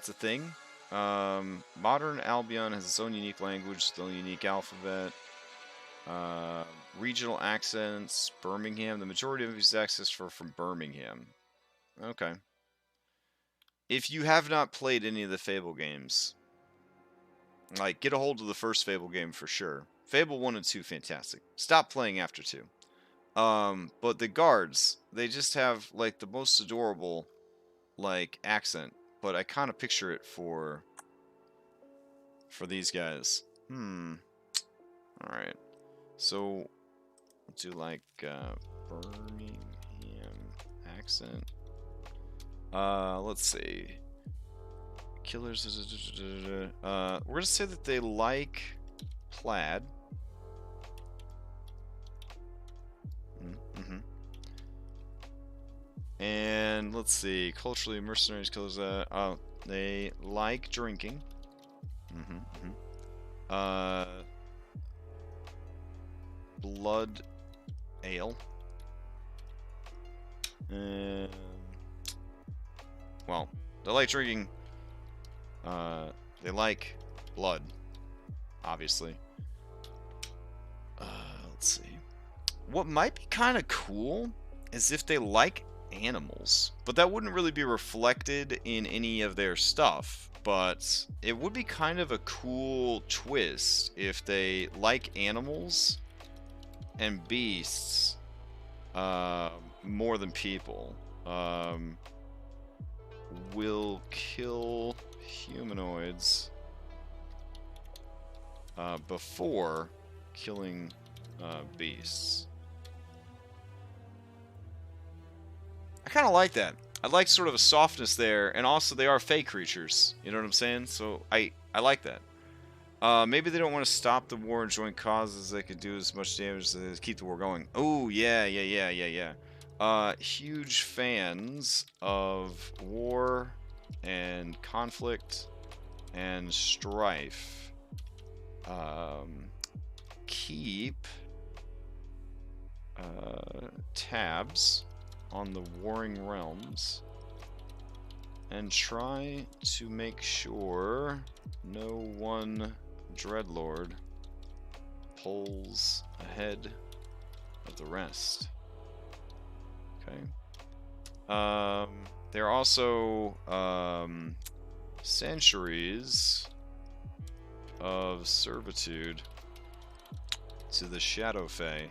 a thing? Modern Albion has its own unique language, its own unique alphabet. Regional accents, Birmingham. The majority of these accents are from Birmingham. Okay. If you have not played any of the Fable games, like, get a hold of the first Fable game for sure. Fable 1 and 2, fantastic. Stop playing after 2. But the guards, they just have, like, the most adorable, like, accent. But I kind of picture it for these guys. Alright. So, we'll do, like, Birmingham accent. Let's see. Killers. We're gonna say that they like plaid. And let's see. Culturally, mercenaries, killers. They like drinking. Blood ale. Well, they like drinking. They like blood, obviously. Let's see. What might be kind of cool is if they like animals, but that wouldn't really be reflected in any of their stuff. But it would be kind of a cool twist if they like animals and beasts more than people. Will kill humanoids before killing beasts. I kind of like that. I like sort of a softness there, and also they are fey creatures. You know what I'm saying? So I like that. Maybe they don't want to stop the war and join causes that could do as much damage as keep the war going. Oh, yeah. Huge fans of war and conflict and strife. Keep tabs on the warring realms and try to make sure no one dreadlord pulls ahead of the rest. Okay. There are also centuries of servitude to the Shadow Fey.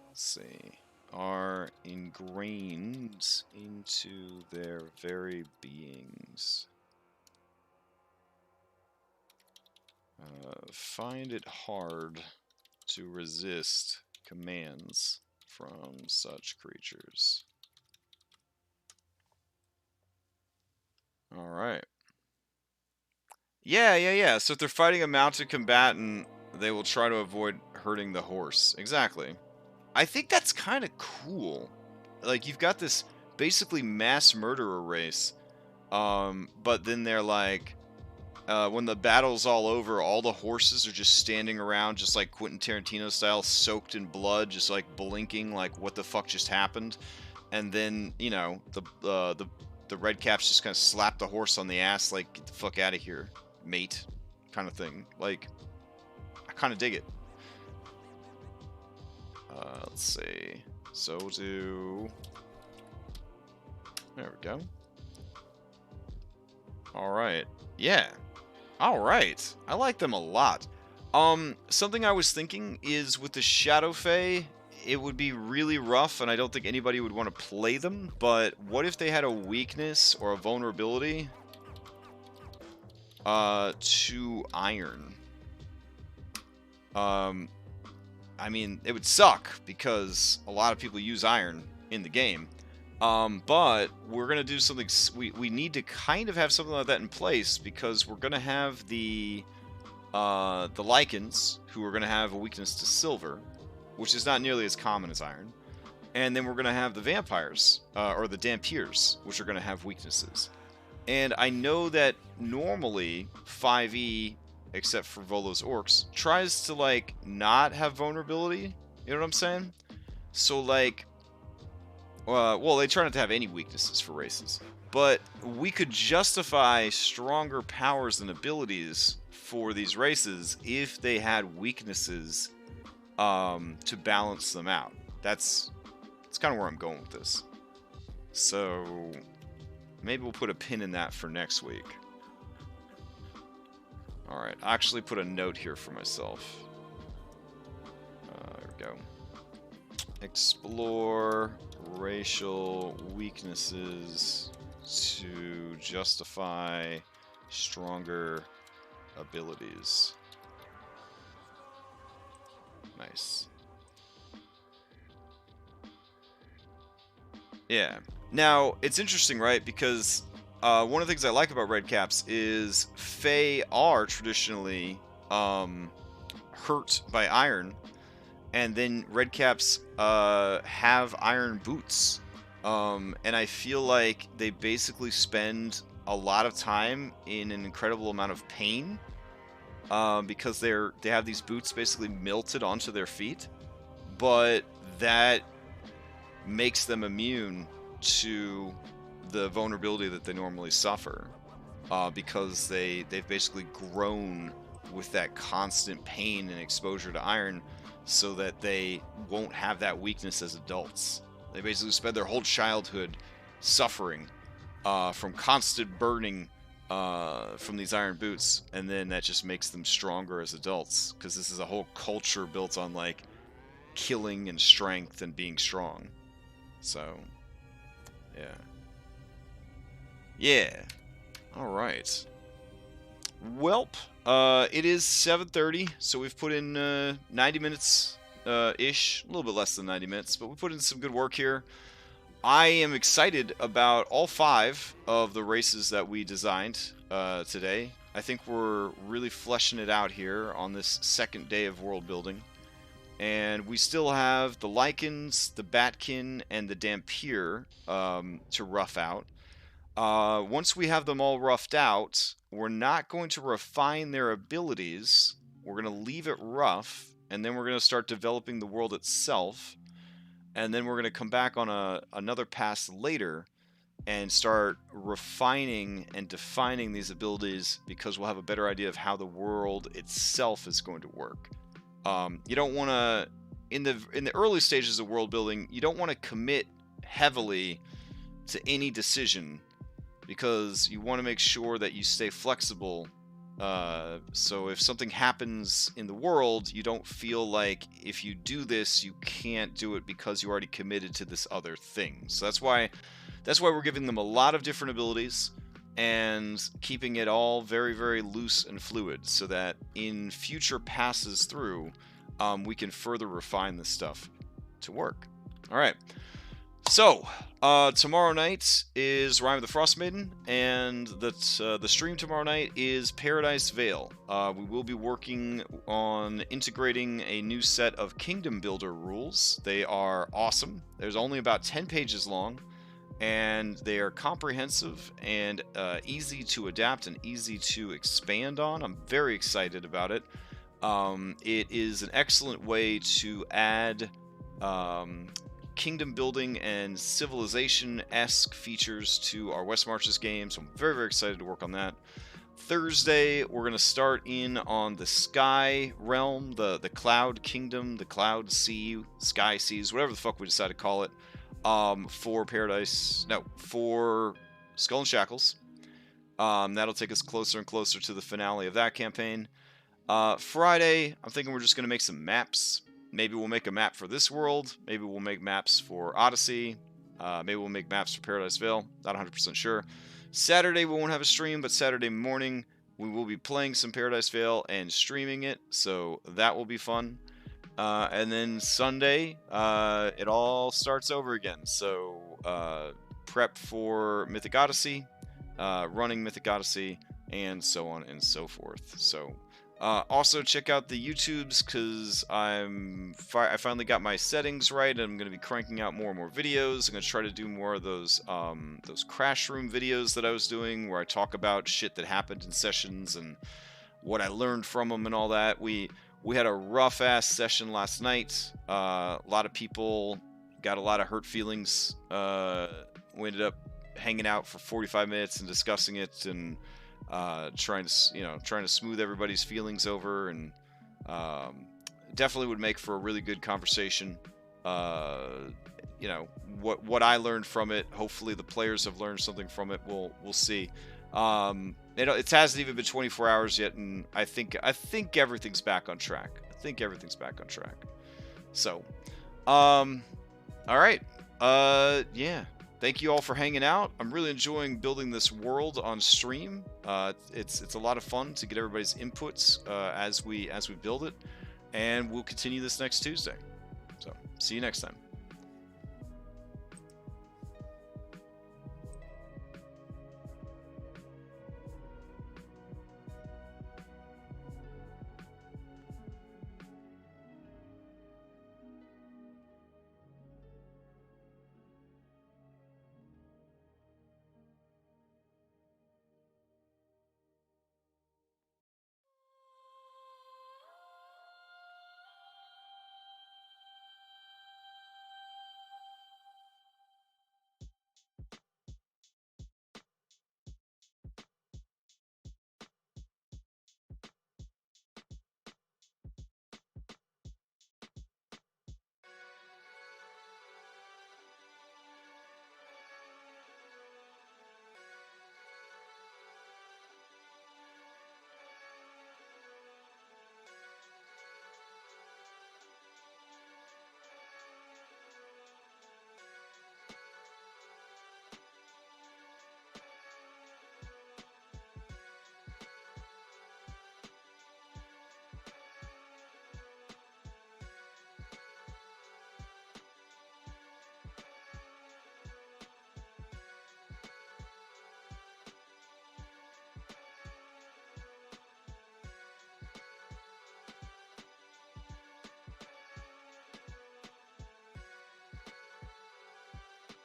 Let's see. Are ingrained into their very beings. Find it hard to resist commands from such creatures. Alright. Yeah. So if they're fighting a mounted combatant, they will try to avoid hurting the horse. Exactly. I think that's kind of cool. Like, you've got this basically mass murderer race, but then they're like, when the battle's all over, all the horses are just standing around, just like Quentin Tarantino style, soaked in blood, just like blinking, like what the fuck just happened. And then, you know, the red caps just kind of slap the horse on the ass, like, get the fuck out of here, mate, kind of thing. Like, I kind of dig it. Let's see. So do. There we go. All right. Yeah. All right. I like them a lot. Something I was thinking is with the Shadow Fey, it would be really rough, and I don't think anybody would want to play them. But what if they had a weakness or a vulnerability to iron? I mean, it would suck because a lot of people use iron in the game. But we're going to do something, we need to kind of have something like that in place because we're going to have the lichens, who are going to have a weakness to silver, which is not nearly as common as iron. And then we're going to have the vampires, or the Dampiers, which are going to have weaknesses. And I know that normally 5e, except for Volo's Orcs, tries to, like, not have vulnerability. You know what I'm saying? So, like, well, they try not to have any weaknesses for races. But we could justify stronger powers and abilities for these races if they had weaknesses to balance them out. That's kind of where I'm going with this. So maybe we'll put a pin in that for next week. Alright, I actually put a note here for myself. There we go. Explore racial weaknesses to justify stronger abilities. Nice. Yeah. Now, it's interesting, right? Because one of the things I like about red caps is Fey are traditionally hurt by iron, and then red caps have iron boots. And I feel like they basically spend a lot of time in an incredible amount of pain because they have these boots basically melted onto their feet, but that makes them immune to the vulnerability that they normally suffer because they've basically grown with that constant pain and exposure to iron so that they won't have that weakness as adults. They basically spend their whole childhood suffering from constant burning from these iron boots, and then that just makes them stronger as adults because this is a whole culture built on, like, killing and strength and being strong. So, yeah. Yeah. Alright. Welp. It is 7:30, so we've put in 90 minutes ish, a little bit less than 90 minutes, but we put in some good work here. I am excited about all 5 of the races that we designed today. I think we're really fleshing it out here on this second day of world building. And we still have the Lichens, the Batkin, and the Dampier to rough out. Once we have them all roughed out, we're not going to refine their abilities. We're going to leave it rough, and then we're going to start developing the world itself. And then we're going to come back on another pass later and start refining and defining these abilities because we'll have a better idea of how the world itself is going to work. You don't want to, in the early stages of world building, you don't want to commit heavily to any decision because you want to make sure that you stay flexible. So if something happens in the world, you don't feel like if you do this, you can't do it because you already committed to this other thing. So that's why we're giving them a lot of different abilities and keeping it all very, very loose and fluid so that in future passes through, we can further refine this stuff to work. All right. So, tomorrow night is Rime of the Frost Maiden, and the stream tomorrow night is Paradise Vale. We will be working on integrating a new set of Kingdom Builder rules. They are awesome. There's only about 10 pages long, and they are comprehensive and easy to adapt and easy to expand on. I'm very excited about it. It is an excellent way to add kingdom building and civilization-esque features to our West Marches game, so I'm very, very excited to work on that. Thursday, we're going to start in on the Sky Realm, the Cloud Kingdom, the Cloud Sea, Sky Seas, whatever the fuck we decide to call it, for Skull and Shackles. That'll take us closer and closer to the finale of that campaign. Friday, I'm thinking we're just going to make some maps. Maybe we'll make a map for this world. Maybe we'll make maps for Odyssey. Maybe we'll make maps for Paradise Vale. Not 100% sure. Saturday, we won't have a stream, but Saturday morning, we will be playing some Paradise Vale and streaming it, so that will be fun. And then Sunday, it all starts over again. So prep for Mythic Odyssey, running Mythic Odyssey, and so on and so forth. So also check out the YouTubes, because I finally got my settings right, and I'm going to be cranking out more and more videos. I'm going to try to do more of those crash room videos that I was doing, where I talk about shit that happened in sessions and what I learned from them and all that. We had a rough ass session last night. A lot of people got a lot of hurt feelings. We ended up hanging out for 45 minutes and discussing it, and trying to smooth everybody's feelings over, and definitely would make for a really good conversation. What I learned from it. Hopefully the players have learned something from it. We'll see. It hasn't even been 24 hours yet, and I think everything's back on track. So, all right. Yeah. Thank you all for hanging out. I'm really enjoying building this world on stream. It's a lot of fun to get everybody's inputs as we build it, and we'll continue this next Tuesday. So, see you next time.